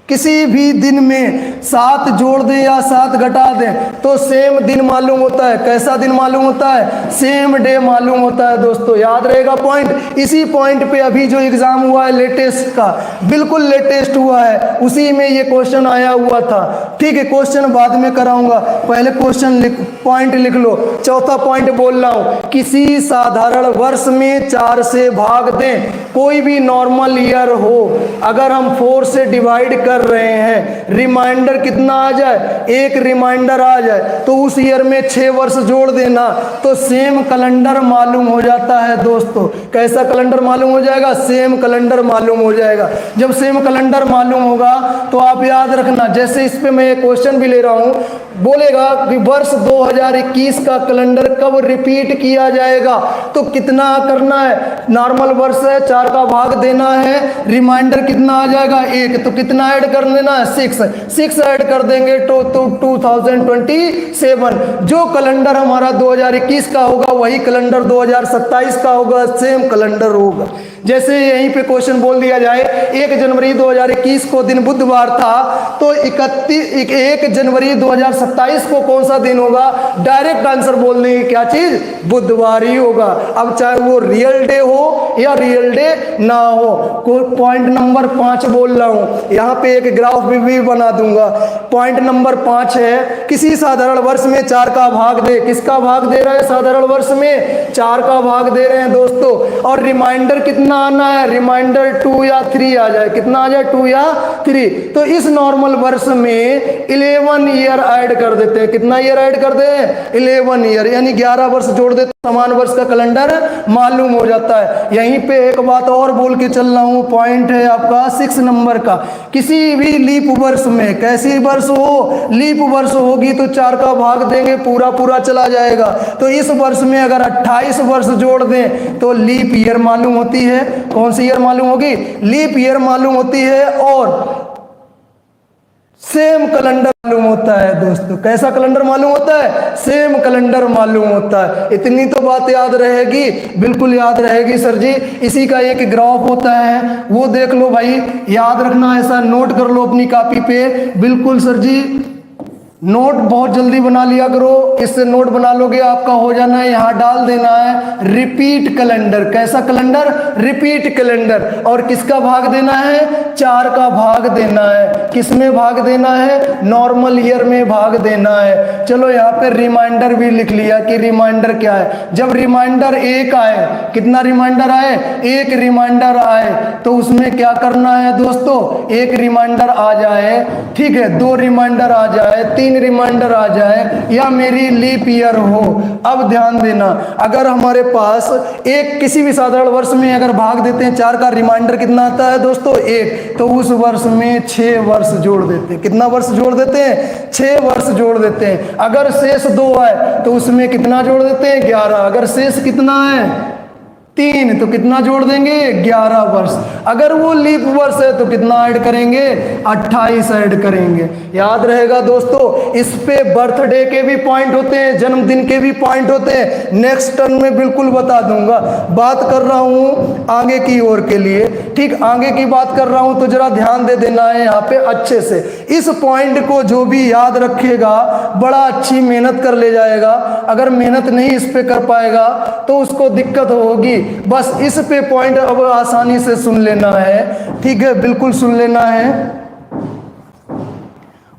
किसी भी दिन में 7 जोड़ दें या 7 घटा दें तो सेम दिन मालूम होता है। कैसा दिन मालूम होता है? सेम डे मालूम होता है दोस्तों, याद रहेगा पॉइंट। इसी पॉइंट पे अभी जो एग्जाम हुआ है लेटेस्ट का, बिल्कुल लेटेस्ट हुआ है, उसी में ये क्वेश्चन आया हुआ था। ठीक है, क्वेश्चन बाद में कराऊंगा, पहले क्वेश्चन पॉइंट लिख लो। चौथा पॉइंट बोल रहा हूं, किसी साधारण वर्ष में 4 से भाग दें। कोई भी नॉर्मल ईयर हो, अगर हम 4 से डिवाइड कर रहे हैं, रिमाइंडर कितना आ जाए? 1 रिमाइंडर आ जाए, तो उस ईयर में 6 वर्ष जोड़ देना, तो सेम कैलेंडर मालूम हो जाता है दोस्तों। कैसा कैलेंडर मालूम हो जाएगा? सेम कैलेंडर मालूम हो जाएगा। जब सेम कैलेंडर मालूम होगा तो आप याद रखना, जैसे इस पे मैं क्वेश्चन भी ले रहा हूं, बोलेगा कि वर्ष 2021 का कैलेंडर कब रिपीट किया जाएगा, तो कितना करना है? नॉर्मल वर्ष है, 4 का भाग देना है, रिमाइंडर कितना आ जाएगा? 1, तो कितना ऐड ऐड कर देना है 6 ऐड कर देंगे तो 2027। जो कैलेंडर हमारा 2021 का होगा वही कैलेंडर 2027 का होगा, सेम कैलेंडर होगा। जैसे यहीं पे क्वेश्चन बोल दिया जाए 1 जनवरी 2021 को दिन बुधवार था, तो 1 जनवरी 2027 को कौन सा दिन होगा? डायरेक्ट आंसर बोल देंगे क्या चीज? बुधवार ही होगा। अब चाहे वो रियल डे हो या रियल डे ना हो। पॉइंट नंबर 5 बोल रहा हूं, यहाँ पे एक ग्राफ भी बना दूंगा। पॉइंट नंबर 5 है, किसी साधारण वर्ष में 4 का भाग दे। किसका भाग दे रहा है? साधारण वर्ष में 4 का भाग दे रहे हैं दोस्तों। और रिमाइंडर कितना आना है? रिमाइंडर 2 या 3 आ जाए। कितना आ जाए? 2 या 3। तो इस नॉर्मल वर्ष में 11 ईयर ऐड कर देते हैं। कितना ईयर ऐड कर दे? 11 ईयर, यानी 11 वर्ष जोड़ देते, समान वर्ष का कैलेंडर मालूम हो जाता है। यहीं पे एक बात और बोल के चल रहा हूं, पॉइंट है आपका 6 नंबर का। किसी भी लीप वर्ष में, कैसी वर्ष हो? लीप वर्ष होगी तो 4 का भाग देंगे, पूरा पूरा चला जाएगा। तो इस वर्ष में अगर 28 वर्ष जोड़ दें तो लीप ईयर मालूम होती है। कौन सी ईयर मालूम होगी? लीप ईयर मालूम होती है। और सेम कैलेंडर मालूम होता है दोस्तों। कैसा कैलेंडर मालूम होता है? सेम कैलेंडर मालूम होता है। इतनी तो बात याद रहेगी, बिल्कुल याद रहेगी सर जी। इसी का एक ग्राफ होता है, वो देख लो भाई, याद रखना, ऐसा नोट कर लो अपनी कॉपी पे। बिल्कुल सर जी, नोट बहुत जल्दी बना लिया करो। इससे नोट बना लोगे आपका हो जाना है, यहाँ डाल देना है रिपीट कैलेंडर। कैसा कैलेंडर? Repeat calendar. और किसका भाग देना है? 4 का भाग देना है। किस में भाग देना है? नॉर्मल ईयर में भाग देना है। चलो यहाँ पे रिमाइंडर भी लिख लिया कि रिमाइंडर क्या है। जब रिमाइंडर 1 आए, कितना रिमाइंडर आए? 1 रिमाइंडर आए, तो उसमें क्या करना है दोस्तों? 1 रिमाइंडर आ जाए, ठीक है, 2 रिमाइंडर आ जाए, 3 रिमाइंडर आ जाए, या मेरी लीप ईयर हो। अब ध्यान देना, अगर हमारे पास एक किसी भी साधारण वर्ष में अगर भाग देते हैं 4 का, रिमाइंडर कितना आता है दोस्तों? 1। तो उस वर्ष में 6 वर्ष जोड़ देते हैं। कितना वर्ष जोड़ देते हैं? 6 वर्ष जोड़ देते हैं। अगर शेष 2 है तो उसमें कितना जोड़ देते हैं? 11। अगर शेष कितना है? 3, तो कितना जोड़ देंगे? 11 वर्ष। अगर वो लीप वर्ष है तो कितना ऐड करेंगे? 28 ऐड करेंगे। याद रहेगा दोस्तों। इस पे बर्थडे के भी पॉइंट होते हैं, जन्मदिन के भी पॉइंट होते हैं। नेक्स्ट टर्म में बिल्कुल बता दूंगा। बात कर रहा हूं आगे की ओर के लिए, ठीक, आगे की बात कर रहा हूं, तो जरा ध्यान दे देना है यहाँ पे अच्छे से। इस पॉइंट को जो भी याद रखेगा बड़ा अच्छी मेहनत कर ले जाएगा। अगर मेहनत नहीं इस पे कर पाएगा तो उसको दिक्कत होगी। बस इस पे पॉइंट अब आसानी से सुन लेना है, ठीक है, बिल्कुल सुन लेना है,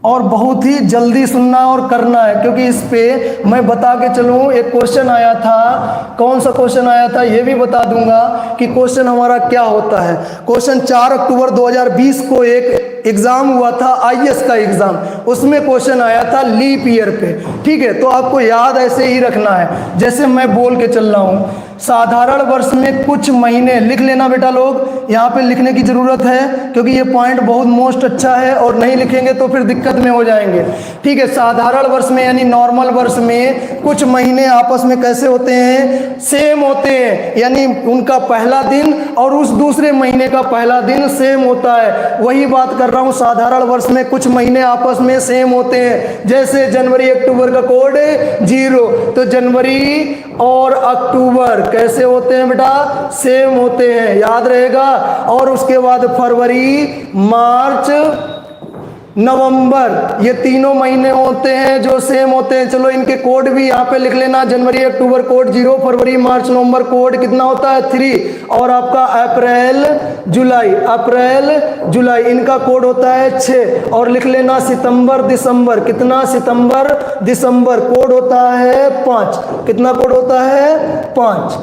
और बहुत ही जल्दी सुनना और करना है। क्योंकि इस पे मैं बता के चलूँ, एक क्वेश्चन आया था। कौन सा क्वेश्चन आया था ये भी बता दूंगा कि क्वेश्चन हमारा क्या होता है। क्वेश्चन 4 अक्टूबर 2020 को एक एग्जाम हुआ था, आईएएस का एग्जाम। उसमें क्वेश्चन आया था लीप ईयर पे, ठीक है। तो आपको याद ऐसे ही रखना है जैसे मैं बोल के चल रहा हूँ। साधारण वर्ष में कुछ महीने, लिख लेना बेटा लोग, यहाँ पे लिखने की जरूरत है क्योंकि ये पॉइंट बहुत मोस्ट अच्छा है, और नहीं लिखेंगे तो फिर दिक्कत में हो जाएंगे, ठीक है। साधारण वर्ष में यानी नॉर्मल वर्ष में कुछ महीने आपस में कैसे होते हैं? सेम होते हैं, यानी उनका पहला दिन और उस दूसरे महीने का पहला दिन सेम होता है। वही बात कर रहा हूँ, साधारण वर्ष में कुछ महीने आपस में सेम होते हैं। जैसे जनवरी अक्टूबर का कोड 0, तो जनवरी और अक्टूबर कैसे होते हैं बेटा? सेम होते हैं, याद रहेगा। और उसके बाद फरवरी, मार्च, नवंबर, ये तीनों महीने होते हैं जो सेम होते हैं। चलो इनके कोड भी यहाँ पे लिख लेना। जनवरी अक्टूबर कोड 0, फरवरी मार्च नवंबर कोड कितना होता है? 3। और आपका अप्रैल जुलाई इनका कोड होता है 6। और लिख लेना सितंबर दिसंबर, कितना? सितंबर दिसंबर कोड होता है 5। कितना कोड होता है? 5।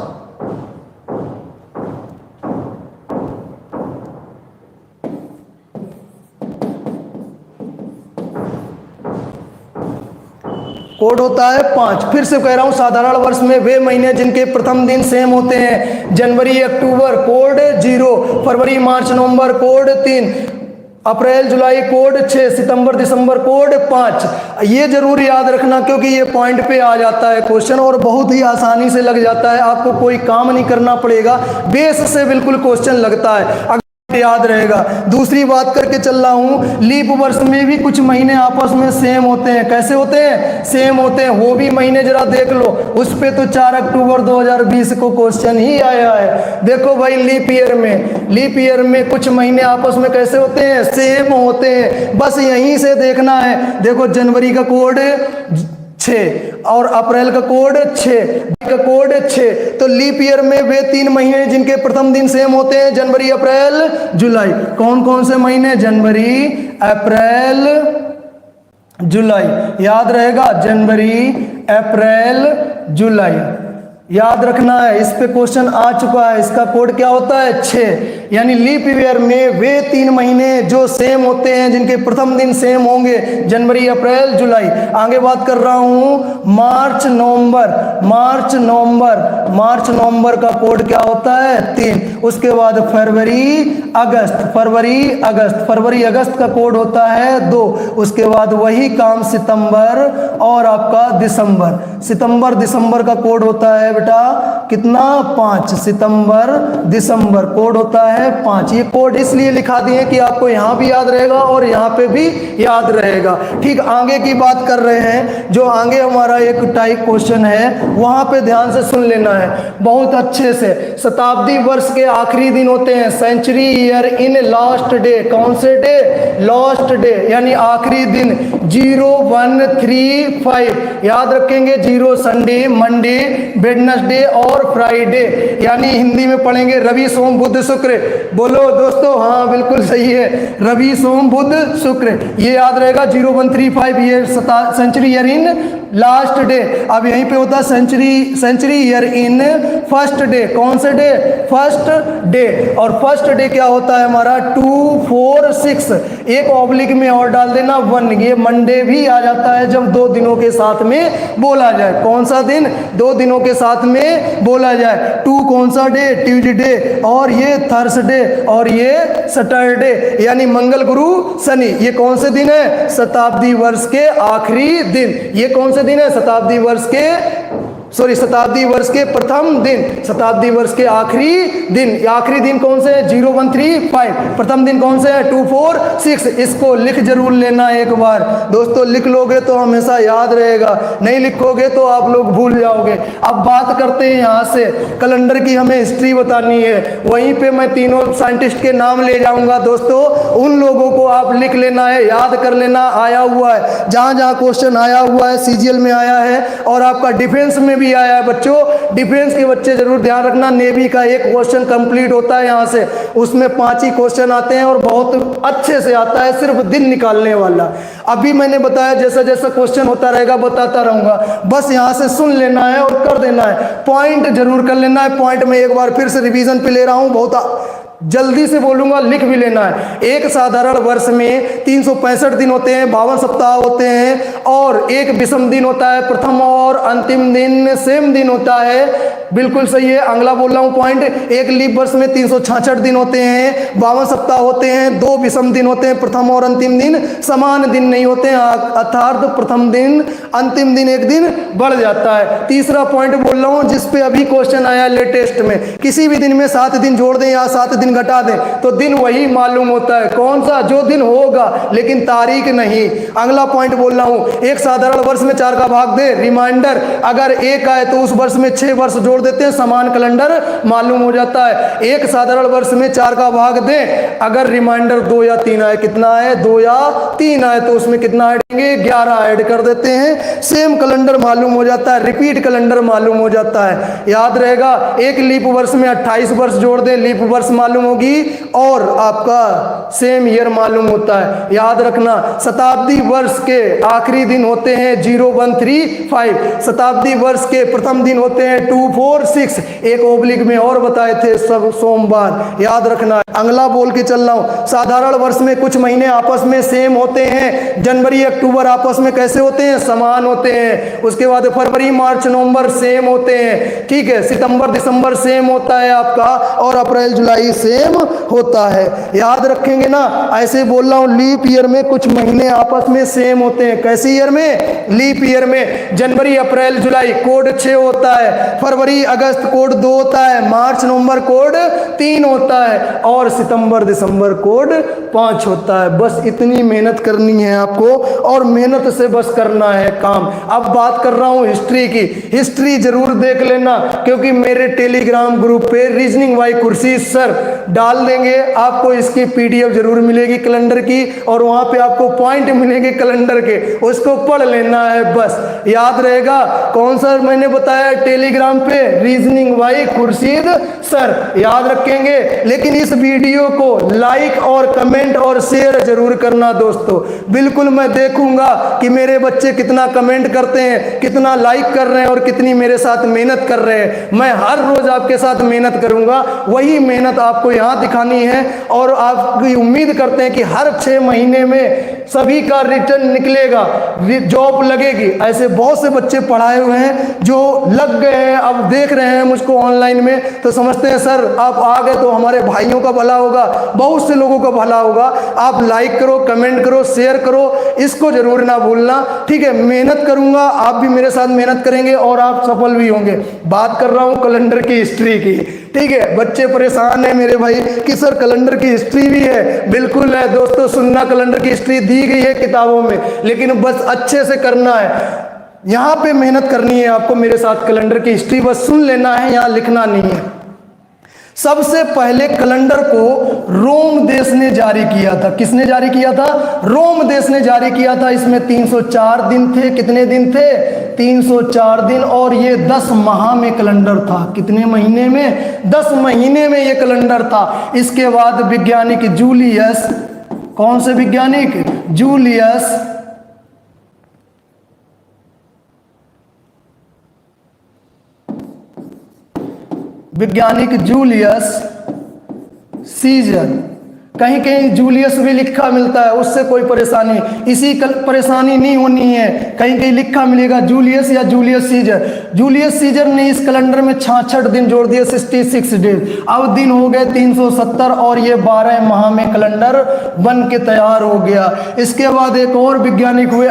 कोड होता है 5। फिर से कह रहा हूं, साधारण वर्ष में वे महीने जिनके प्रथम दिन सेम होते हैं। जनवरी अक्टूबर कोड 0, फरवरी मार्च नवंबर कोड 3, अप्रैल जुलाई कोड 6, सितंबर दिसंबर कोड 5। ये जरूर याद रखना क्योंकि ये पॉइंट पे आ जाता है क्वेश्चन, और बहुत ही आसानी से लग जाता है। आपको कोई काम नहीं करना पड़ेगा, बेस से बिल्कुल क्वेश्चन लगता है। याद रहेगा। दूसरी बात करके चल रहा हूं, लीप वर्ष में भी कुछ महीने आपस में सेम होते हैं। कैसे होते हैं? सेम होते हैं। वो भी महीने जरा देख लो, उस पे तो 4 अक्टूबर 2020 को क्वेश्चन ही आया है। देखो भाई, लीप ईयर में कुछ महीने आपस में कैसे होते हैं? सेम होते हैं। बस यहीं से देखना है। देखो, जनवरी का कोड 6 और अप्रैल का कोड 6 तो लीप ईयर में वे 3 महीने जिनके प्रथम दिन सेम होते हैं, जनवरी, अप्रैल, जुलाई। कौन कौन से महीने? जनवरी, अप्रैल, जुलाई। याद रहेगा, जनवरी, अप्रैल, जुलाई याद रखना है। इस पे क्वेश्चन आ चुका है। इसका कोड क्या होता है? 6। यानी लीप ईयर में वे 3 महीने जो सेम होते हैं, जिनके प्रथम दिन सेम होंगे, जनवरी, अप्रैल, जुलाई। आगे बात कर रहा हूं मार्च, नवंबर का कोड क्या होता है? 3। उसके बाद फरवरी, अगस्त का कोड होता है 2। उसके बाद वही काम सितंबर और आपका दिसंबर का कोड होता है बेटा कितना? 5। सितंबर, दिसंबर कोड होता है 5। ये कोड इसलिए लिखा दिए कि आपको यहां भी याद रहेगा और यहां पे भी याद रहेगा। ठीक, आगे की बात कर रहे हैं। जो आगे हमारा एक टाइप क्वेश्चन है, वहां पे ध्यान से सुन लेना है बहुत अच्छे से। शताब्दी वर्ष के आखिरी दिन होते हैं, century year in last day. कौन से डे? लास्ट डे, यानी आखिरी दिन। 0, 1, 3, 5 याद रखेंगे। 0 संडे, मंडे, वेडनेसडे और फ्राइडे। यानी हिंदी में पढ़ेंगे रवि, सोम, बुध, शुक्र। बोलो दोस्तों, हाँ बिल्कुल सही है, रवि, सोम, बुध, शुक्र। ये याद रहेगा। 0, 1, 3, 5 ये century year in last day. अब यहीं पे होता है century year in first day. कौन से डे? First day. और फर्स्ट डे क्या होता है हमारा? 2, 4, 6 एक ऑब्लिक में और डाल देना 1। ये मंडे भी आ जाता है जब 2 दिनों के साथ में बोला जाए। कौन सा दिन? 2 दिनों के साथ में बोला जाए। 2 कौन सा डे? ट्यूसडे। और ये थर्सडे और ये सैटरडे, यानी मंगल, गुरु, शनि। ये कौन से दिन है? शताब्दी वर्ष के आखिरी दिन। ये कौन से दिन है? शताब्दी वर्ष के प्रथम दिन, शताब्दी वर्ष के आखिरी दिन। आखिरी दिन कौन से है? 0, 1, 3, 5। प्रथम दिन कौन से है? 2, 4, 6। इसको लिख जरूर लेना एक बार दोस्तों। लिख लोगे तो हमेशा याद रहेगा, नहीं लिखोगे तो आप लोग भूल जाओगे। अब बात करते हैं यहाँ से कैलेंडर की। हमें हिस्ट्री बतानी है। वहीं पे मैं तीनों साइंटिस्ट के नाम ले जाऊंगा दोस्तों। उन लोगों को आप लिख लेना है, याद कर लेना। आया हुआ है, जहां जहां क्वेश्चन आया हुआ है, सीजीएल में आया है और आपका डिफेंस में भी आया है बच्चों। डिफेंस के बच्चे जरूर ध्यान रखना। नेवी का एक क्वेश्चन कंप्लीट होता है यहाँ से, उसमें 5 ही क्वेश्चन आते हैं और बहुत अच्छे से आता है, सिर्फ दिन निकालने वाला। अभी मैंने बताया जैसा जैसा क्वेश्चन होता रहेगा बताता रहूंगा। बस यहाँ से सुन लेना है और कर देना है। पॉइंट जरूर कर लेना है। पॉइंट में एक बार फिर से रिवीजन पे ले रहा हूँ, बहुत जल्दी से बोलूंगा, लिख भी लेना है। एक साधारण वर्ष में 365 दिन होते हैं, 52 सप्ताह होते हैं और एक विषम दिन होता है। प्रथम और अंतिम दिन सेम दिन होता है। बिल्कुल सही है। अगला बोल रहा हूं पॉइंट। एक लीप वर्ष में 366 दिन होते हैं, 52 सप्ताह होते हैं, 2 विषम दिन होते हैं। प्रथम और अंतिम दिन समान दिन नहीं होते हैं, अर्थात प्रथम दिन अंतिम दिन एक दिन बढ़ जाता है। तीसरा पॉइंट बोल रहा हूं जिसपे अभी क्वेश्चन आया लेटेस्ट में, किसी भी दिन में 7 दिन जोड़ दें या 7 दिन घटा दें तो दिन वही मालूम होता है। कौन सा? जो दिन होगा, लेकिन तारीख नहीं। अगला पॉइंट बोल रहा हूं, एक साधारण वर्ष में 4 का भाग दे। रिमाइंडर अगर 1 आए तो उस वर्ष में 6 वर्ष जोड़ देते हैं, समान कैलेंडर मालूम हो जाता है। एक साधारण वर्ष में 4 का भाग दें, अगर रिमाइंडर 2 या 3 आए, कितना है? 2 या 3 आए तो उसमें कितना ऐड करेंगे? 11 ऐड कर देते हैं। सेम कैलेंडर मालूम हो जाता है, रिपीट कैलेंडर मालूम हो जाता है। याद रहेगा। एक लीप वर्ष में 28 वर्ष जोड़ दें, लीप वर्ष मालूम होगी और आपका सेम ईयर मालूम होता है। याद रखना। शताब्दी वर्ष के आखिरी दिन होते हैं 0, 1, 3, 5। शताब्दी वर्ष के प्रथम दिन होते हैं 2, 4, 6। एक ओब्लिक में और बताए थे सब सोमवार। याद रखना। अगला बोल के चल रहा हूं। साधारण वर्ष में कुछ महीने आपस में सेम होते हैं। जनवरी, अक्टूबर आपस में कैसे होते हैं? समान होते हैं। उसके बाद फरवरी, मार्च, नवंबर सेम होते हैं। ठीक है। सितंबर, दिसंबर सेम होता है आपका और अप्रैल, जुलाई सेम होता है। याद रखेंगे ना। ऐसे बोल रहा हूं, लीप ईयर में कुछ महीने आपस में सेम होते हैं। कैसे ईयर में? लीप ईयर में। जनवरी, अप्रैल, जुलाई कोड 6 होता है। फरवरी, जनवरी अगस्त कोड 2 होता है, मार्च नवंबर कोड 3 होता है और सितंबर दिसंबर कोड 5 होता है। बस इतनी मेहनत करनी है आपको और मेहनत से बस करना है काम। अब बात कर रहा हूँ हिस्ट्री की। हिस्ट्री जरूर देख लेना, क्योंकि मेरे टेलीग्राम ग्रुप पे रीजनिंग बाय खुर्शीद सर डाल देंगे, आपको इसकी पीडीएफ जरूर मिलेगी कैलेंडर की, और वहां पे आपको पॉइंट मिलेंगे कैलेंडर के, उसको पढ़ लेना है। बस याद रहेगा कौन सा मैंने बताया टेलीग्राम पे, रीजनिंग बाय खुर्शीद सर, याद रखेंगे। लेकिन इस वीडियो को लाइक और कमेंट और शेयर जरूर करना दोस्तों। बिल्कुल मैं देखूंगा कि मेरे बच्चे कितना कमेंट करते हैं, कितना लाइक कर रहे हैं और कितनी मेरे साथ मेहनत कर रहे हैं। मैं हर रोज आपके साथ मेहनत करूंगा, वही मेहनत आपको यहाँ दिखानी है, और आपकी उम्मीद करते हैं कि हर 6 महीने में सभी का रिटर्न निकलेगा, जॉब लगेगी। ऐसे बहुत से बच्चे पढ़ाए हुए हैं जो लग गए हैं, अब देख रहे हैं मुझको ऑनलाइन में, तो समझते हैं सर आप आ गए तो हमारे भाइयों का भला होगा, बहुत से लोगों का भला होगा। आप लाइक करो, कमेंट करो, शेयर करो, इसको जरूर ना भूलना, ठीक है। मेहनत करूंगा, आप भी मेरे साथ मेहनत करेंगे और आप सफल भी होंगे। बात कर रहा हूं कैलेंडर की हिस्ट्री की, ठीक है। बच्चे परेशान है मेरे भाई कि सर कैलेंडर की हिस्ट्री भी है। बिल्कुल है दोस्तों, सुनना, कैलेंडर की हिस्ट्री दी गई है किताबों में, लेकिन बस अच्छे से करना है। यहाँ पे मेहनत करनी है आपको मेरे साथ। कैलेंडर की हिस्ट्री बस सुन लेना है, यहाँ लिखना नहीं है। सबसे पहले कैलेंडर को रोम देश ने जारी किया था। किसने जारी किया था? रोम देश ने जारी किया था। इसमें 304 दिन थे। कितने दिन थे? 304 दिन। और ये 10 माह में कैलेंडर था। कितने महीने में? 10 महीने में ये कैलेंडर था। इसके बाद वैज्ञानिक जूलियस, कौन से वैज्ञानिक? जूलियस सीजर, कहीं कहीं जूलियस भी लिखा मिलता है, उससे कोई परेशानी, इसी परेशानी नहीं होनी है, कहीं कहीं लिखा मिलेगा जूलियस या जूलियस सीजर। जूलियस सीजर ने इस कैलेंडर में 66 दिन जोड़ दिए, 66 डेज। अब दिन हो गए 370 और ये 12 माह में कैलेंडर बन के तैयार हो गया। इसके बाद एक और वैज्ञानिक हुए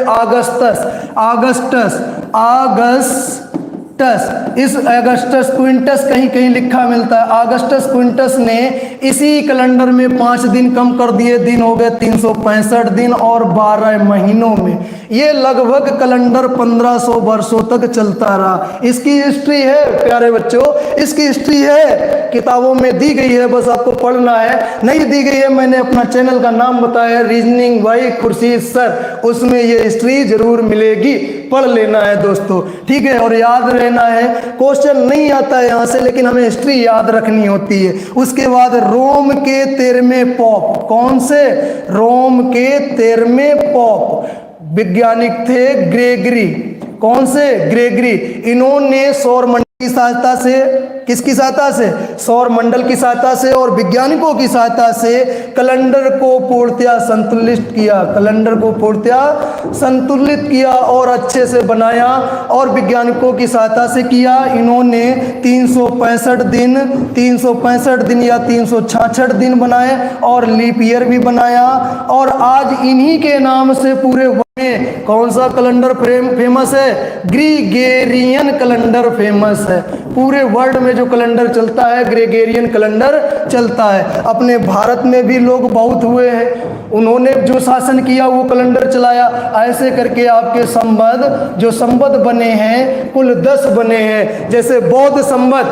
इस अगस्टस क्विंटस, कहीं कहीं लिखा मिलता है, अगस्टस क्विंटस ने इसी कैलेंडर में 5 दिन कम कर दिए। दिन हो गए 365 दिन और 12 महीनों में। ये लगभग कैलेंडर 1500 वर्षों तक चलता रहा। इसकी हिस्ट्री है प्यारे बच्चों, इसकी हिस्ट्री है, किताबों में दी गई है, बस आपको पढ़ना है। नहीं दी गई है, मैंने अपना चैनल का नाम बताया रीजनिंग बाय खुर्शीद सर, उसमें ये हिस्ट्री जरूर मिलेगी, पढ़ लेना है दोस्तों, ठीक है। और याद रहना है, क्वेश्चन नहीं आता है यहाँ से, लेकिन हमें हिस्ट्री याद रखनी होती है। उसके बाद रोम के 13वें पोप, कौन से? रोम के 13वें पोप वैज्ञानिक थे ग्रेगरी। कौन से? ग्रेगरी। इन्होंने सौरमंडल की सहायता से, किसकी सहायता से? सौर मंडल की सहायता से और वैज्ञानिकों की सहायता से कैलेंडर को पूर्णतया संतुलित किया। कैलेंडर को पूर्णतया संतुलित किया और अच्छे से बनाया, और वैज्ञानिकों की सहायता से किया। इन्होंने 365 दिन या 366 दिन बनाए और लीप ईयर भी बनाया। और आज इन्हीं के नाम से पूरे में कौन सा कैलेंडर फेमस है? ग्रीगेरियन कैलेंडर फेमस है। पूरे वर्ल्ड में जो कैलेंडर चलता है ग्रेगेरियन कैलेंडर चलता है। अपने भारत में भी लोग बहुत हुए हैं, उन्होंने जो शासन किया वो कैलेंडर चलाया। ऐसे करके आपके संवत, जो संवत बने हैं कुल 10 बने हैं। जैसे बौद्ध संवत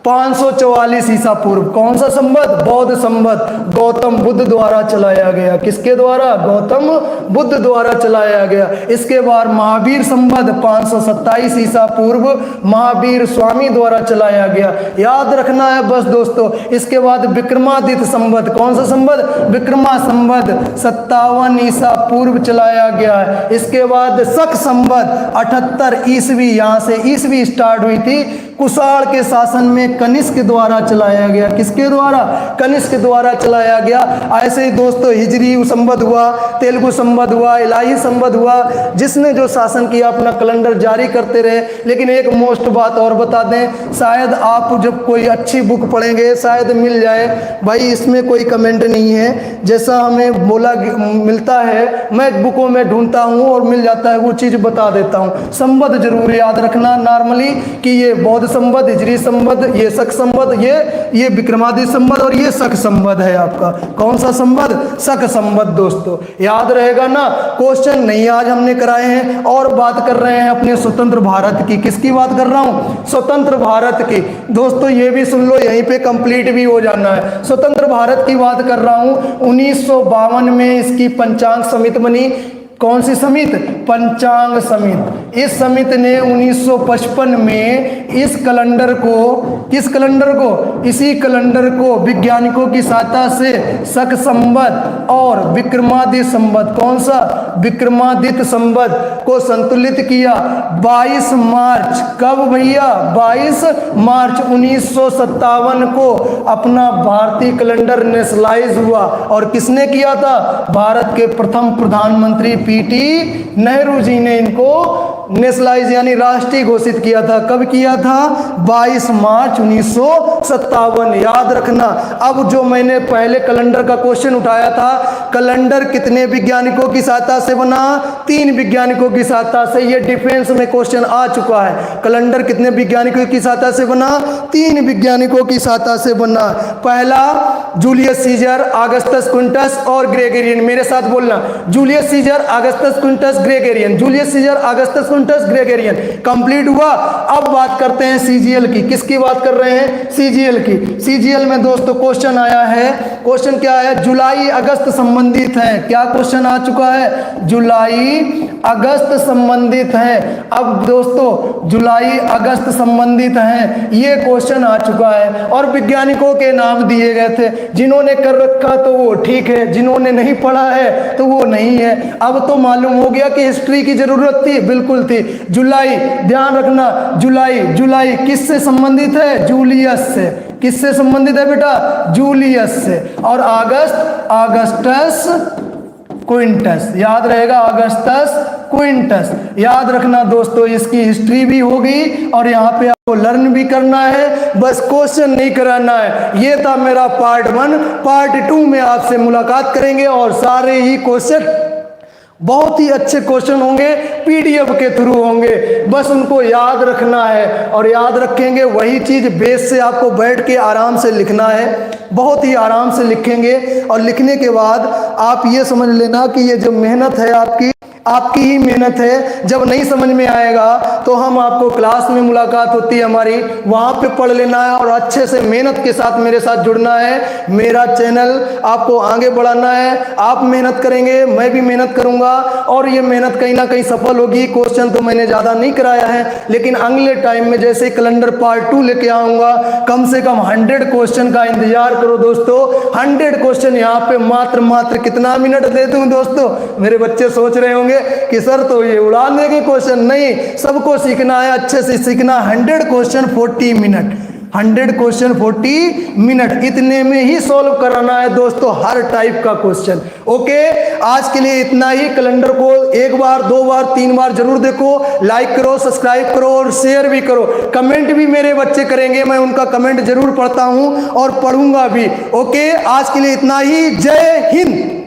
544 ईसा पूर्व, कौन सा संवत? बौद्ध संवत, गौतम बुद्ध द्वारा चलाया गया। किसके द्वारा? गौतम बुद्ध द्वारा चलाया गया। इसके बाद महावीर संवत 527 ईसा पूर्व, महावीर स्वामी द्वारा चलाया गया। याद रखना है बस दोस्तों। इसके बाद विक्रमादित्य संवत, कौन सा संवत? विक्रमा संवत 57 ईसा पूर्व चलाया गया है। इसके बाद शक संवत 78 ईस्वी, यहाँ से ईस्वी स्टार्ट हुई थी, कुषाण के शासन में कनिष्क द्वारा चलाया गया। किसके द्वारा? कनिष्क द्वारा चलाया गया। ऐसे ही दोस्तों हिजरी संवत हुआ, तेलुगु संवत हुआ, इलाही संवत हुआ, जिसने जो शासन किया अपना कैलेंडर जारी करते रहे। लेकिन एक मोस्ट बात और बता दें, शायद आप जब कोई अच्छी बुक पढ़ेंगे शायद मिल जाए, भाई इसमें कोई कमेंट नहीं है, जैसा हमें बोला मिलता है मैं बुकों में ढूंढता हूँ और मिल जाता है, वो चीज़ बता देता हूँ। संवत जरूर याद रखना नॉर्मली कि ये बौद्ध संवत, हिजरी संवत, ये शक संवत, ये विक्रमादित्य संवत और ये शक संवत है आपका। कौन सा संवत? शक संवत दोस्तों, याद रहेगा ना। क्वेश्चन नहीं आज हमने कराए हैं और बात कर रहे हैं अपने स्वतंत्र भारत की। किसकी बात कर रहा हूं? स्वतंत्र भारत की। दोस्तों ये भी सुन लो, यहीं पे कंप्लीट भी हो जाना है। स्वतंत्र भारत की बात कर रहा हूं। 1952 में इसकी पंचांग समिति बनी। कौन सी समिति? पंचांग समिति। इस समिति ने 1955 में इस कैलेंडर को, किस कैलेंडर को? इसी कैलेंडर को वैज्ञानिकों की सहायता से शक संवत और विक्रमादित्य संवत, कौन सा? विक्रमादित्य संवत को संतुलित किया। 22 मार्च, कब भैया? 22 मार्च 1957 को अपना भारतीय कैलेंडर नेशनलाइज हुआ। और किसने किया था? भारत के प्रथम प्रधानमंत्री पीटी नेहरू जी ने इनको नेशनलाइज यानी राष्ट्रीय घोषित किया था। कब किया था? 22 मार्च 1957, याद रखना। अब जो मैंने पहले कैलेंडर का क्वेश्चन उठाया था, कैलेंडर कितने वैज्ञानिकों की सहायता से बना? 3 वैज्ञानिकों की सहायता से। ये डिफेंस में क्वेश्चन आ चुका है। कैलेंडर कितने वैज्ञानिकों की सहायता से बना? 3 वैज्ञानिकों की सहायता से बना। पहला जूलियस सीजर, अगस्टस क्विंटस और ग्रेगोरियन। मेरे साथ बोलना, Julius Caesar, Augustus Quintus, Gregorian. Julius Caesar, Augustus Quintus, Gregorian. Complete हुआ। अब बात करते हैं सीजीएल की। किसकी बात कर रहे हैं? सीजीएल की। सीजीएल में दोस्तों क्वेश्चन आया है। क्वेश्चन क्या है? जुलाई अगस्त संबंधित है। क्या क्वेश्चन आ चुका है? जुलाई अगस्त संबंधित है। अब दोस्तों जुलाई अगस्त संबंधित है, ये क्वेश्चन आ चुका है और वैज्ञानिकों के नाम दिए गए थे। जिन्होंने कर रखा तो वो ठीक है, जिन्होंने नहीं पढ़ा है तो वो नहीं है। अब तो मालूम हो गया कि हिस्ट्री की जरूरत थी, बिल्कुल थी। जुलाई, ध्यान रखना, जुलाई, जुलाई किससे संबंधित है? जूलियस से। किससे संबंधित है बेटा? जूलियस से। और अगस्त, अगस्टस क्विंटस, याद रहेगा, अगस्टस क्विंटस। याद रखना दोस्तों, इसकी हिस्ट्री भी होगी और यहाँ पे आपको लर्न भी करना है, बस क्वेश्चन नहीं कराना है। ये था मेरा पार्ट 1। पार्ट 2 में आपसे मुलाकात करेंगे और सारे ही क्वेश्चन, बहुत ही अच्छे क्वेश्चन होंगे, पीडीएफ के थ्रू होंगे। बस उनको याद रखना है और याद रखेंगे वही चीज बेस से आपको बैठ के आराम से लिखना है। बहुत ही आराम से लिखेंगे और लिखने के बाद आप ये समझ लेना कि ये जो मेहनत है आपकी ही मेहनत है। जब नहीं समझ में आएगा तो हम आपको क्लास में मुलाकात होती है हमारी, वहाँ पे पढ़ लेना है और अच्छे से मेहनत के साथ मेरे साथ जुड़ना है। मेरा चैनल आपको आगे बढ़ाना है। आप मेहनत करेंगे, मैं भी मेहनत करूँगा और ये मेहनत कहीं ना कहीं सफल होगी। क्वेश्चन तो मैंने ज़्यादा नहीं कराया है, लेकिन अगले टाइम में जैसे कैलेंडर पार्ट 2 लेके आऊँगा, कम से कम 100 क्वेश्चन का इंतजार करो दोस्तों। 100 क्वेश्चन यहाँ पे मात्र कितना मिनट दे दूँ दोस्तों? मेरे बच्चे सोच रहे होंगे कि सर तो ये उड़ा देंगे क्वेश्चन। नहीं, सबको सीखना है, अच्छे से सीखना। 100 क्वेश्चन 40 मिनट, 100 क्वेश्चन 40 मिनट, इतने में ही सॉल्व कराना है दोस्तों हर टाइप का क्वेश्चन। ओके, आज के लिए इतना ही। कैलेंडर को 1 बार 2 बार 3 बार जरूर देखो, लाइक करो, सब्सक्राइब करो और शेयर भी करो। कमेंट भी मेरे बच्चे करेंगे, मैं उनका कमेंट जरूर पढ़ता हूं और पढ़ूंगा भी। ओके, आज के लिए इतना ही। जय हिंद।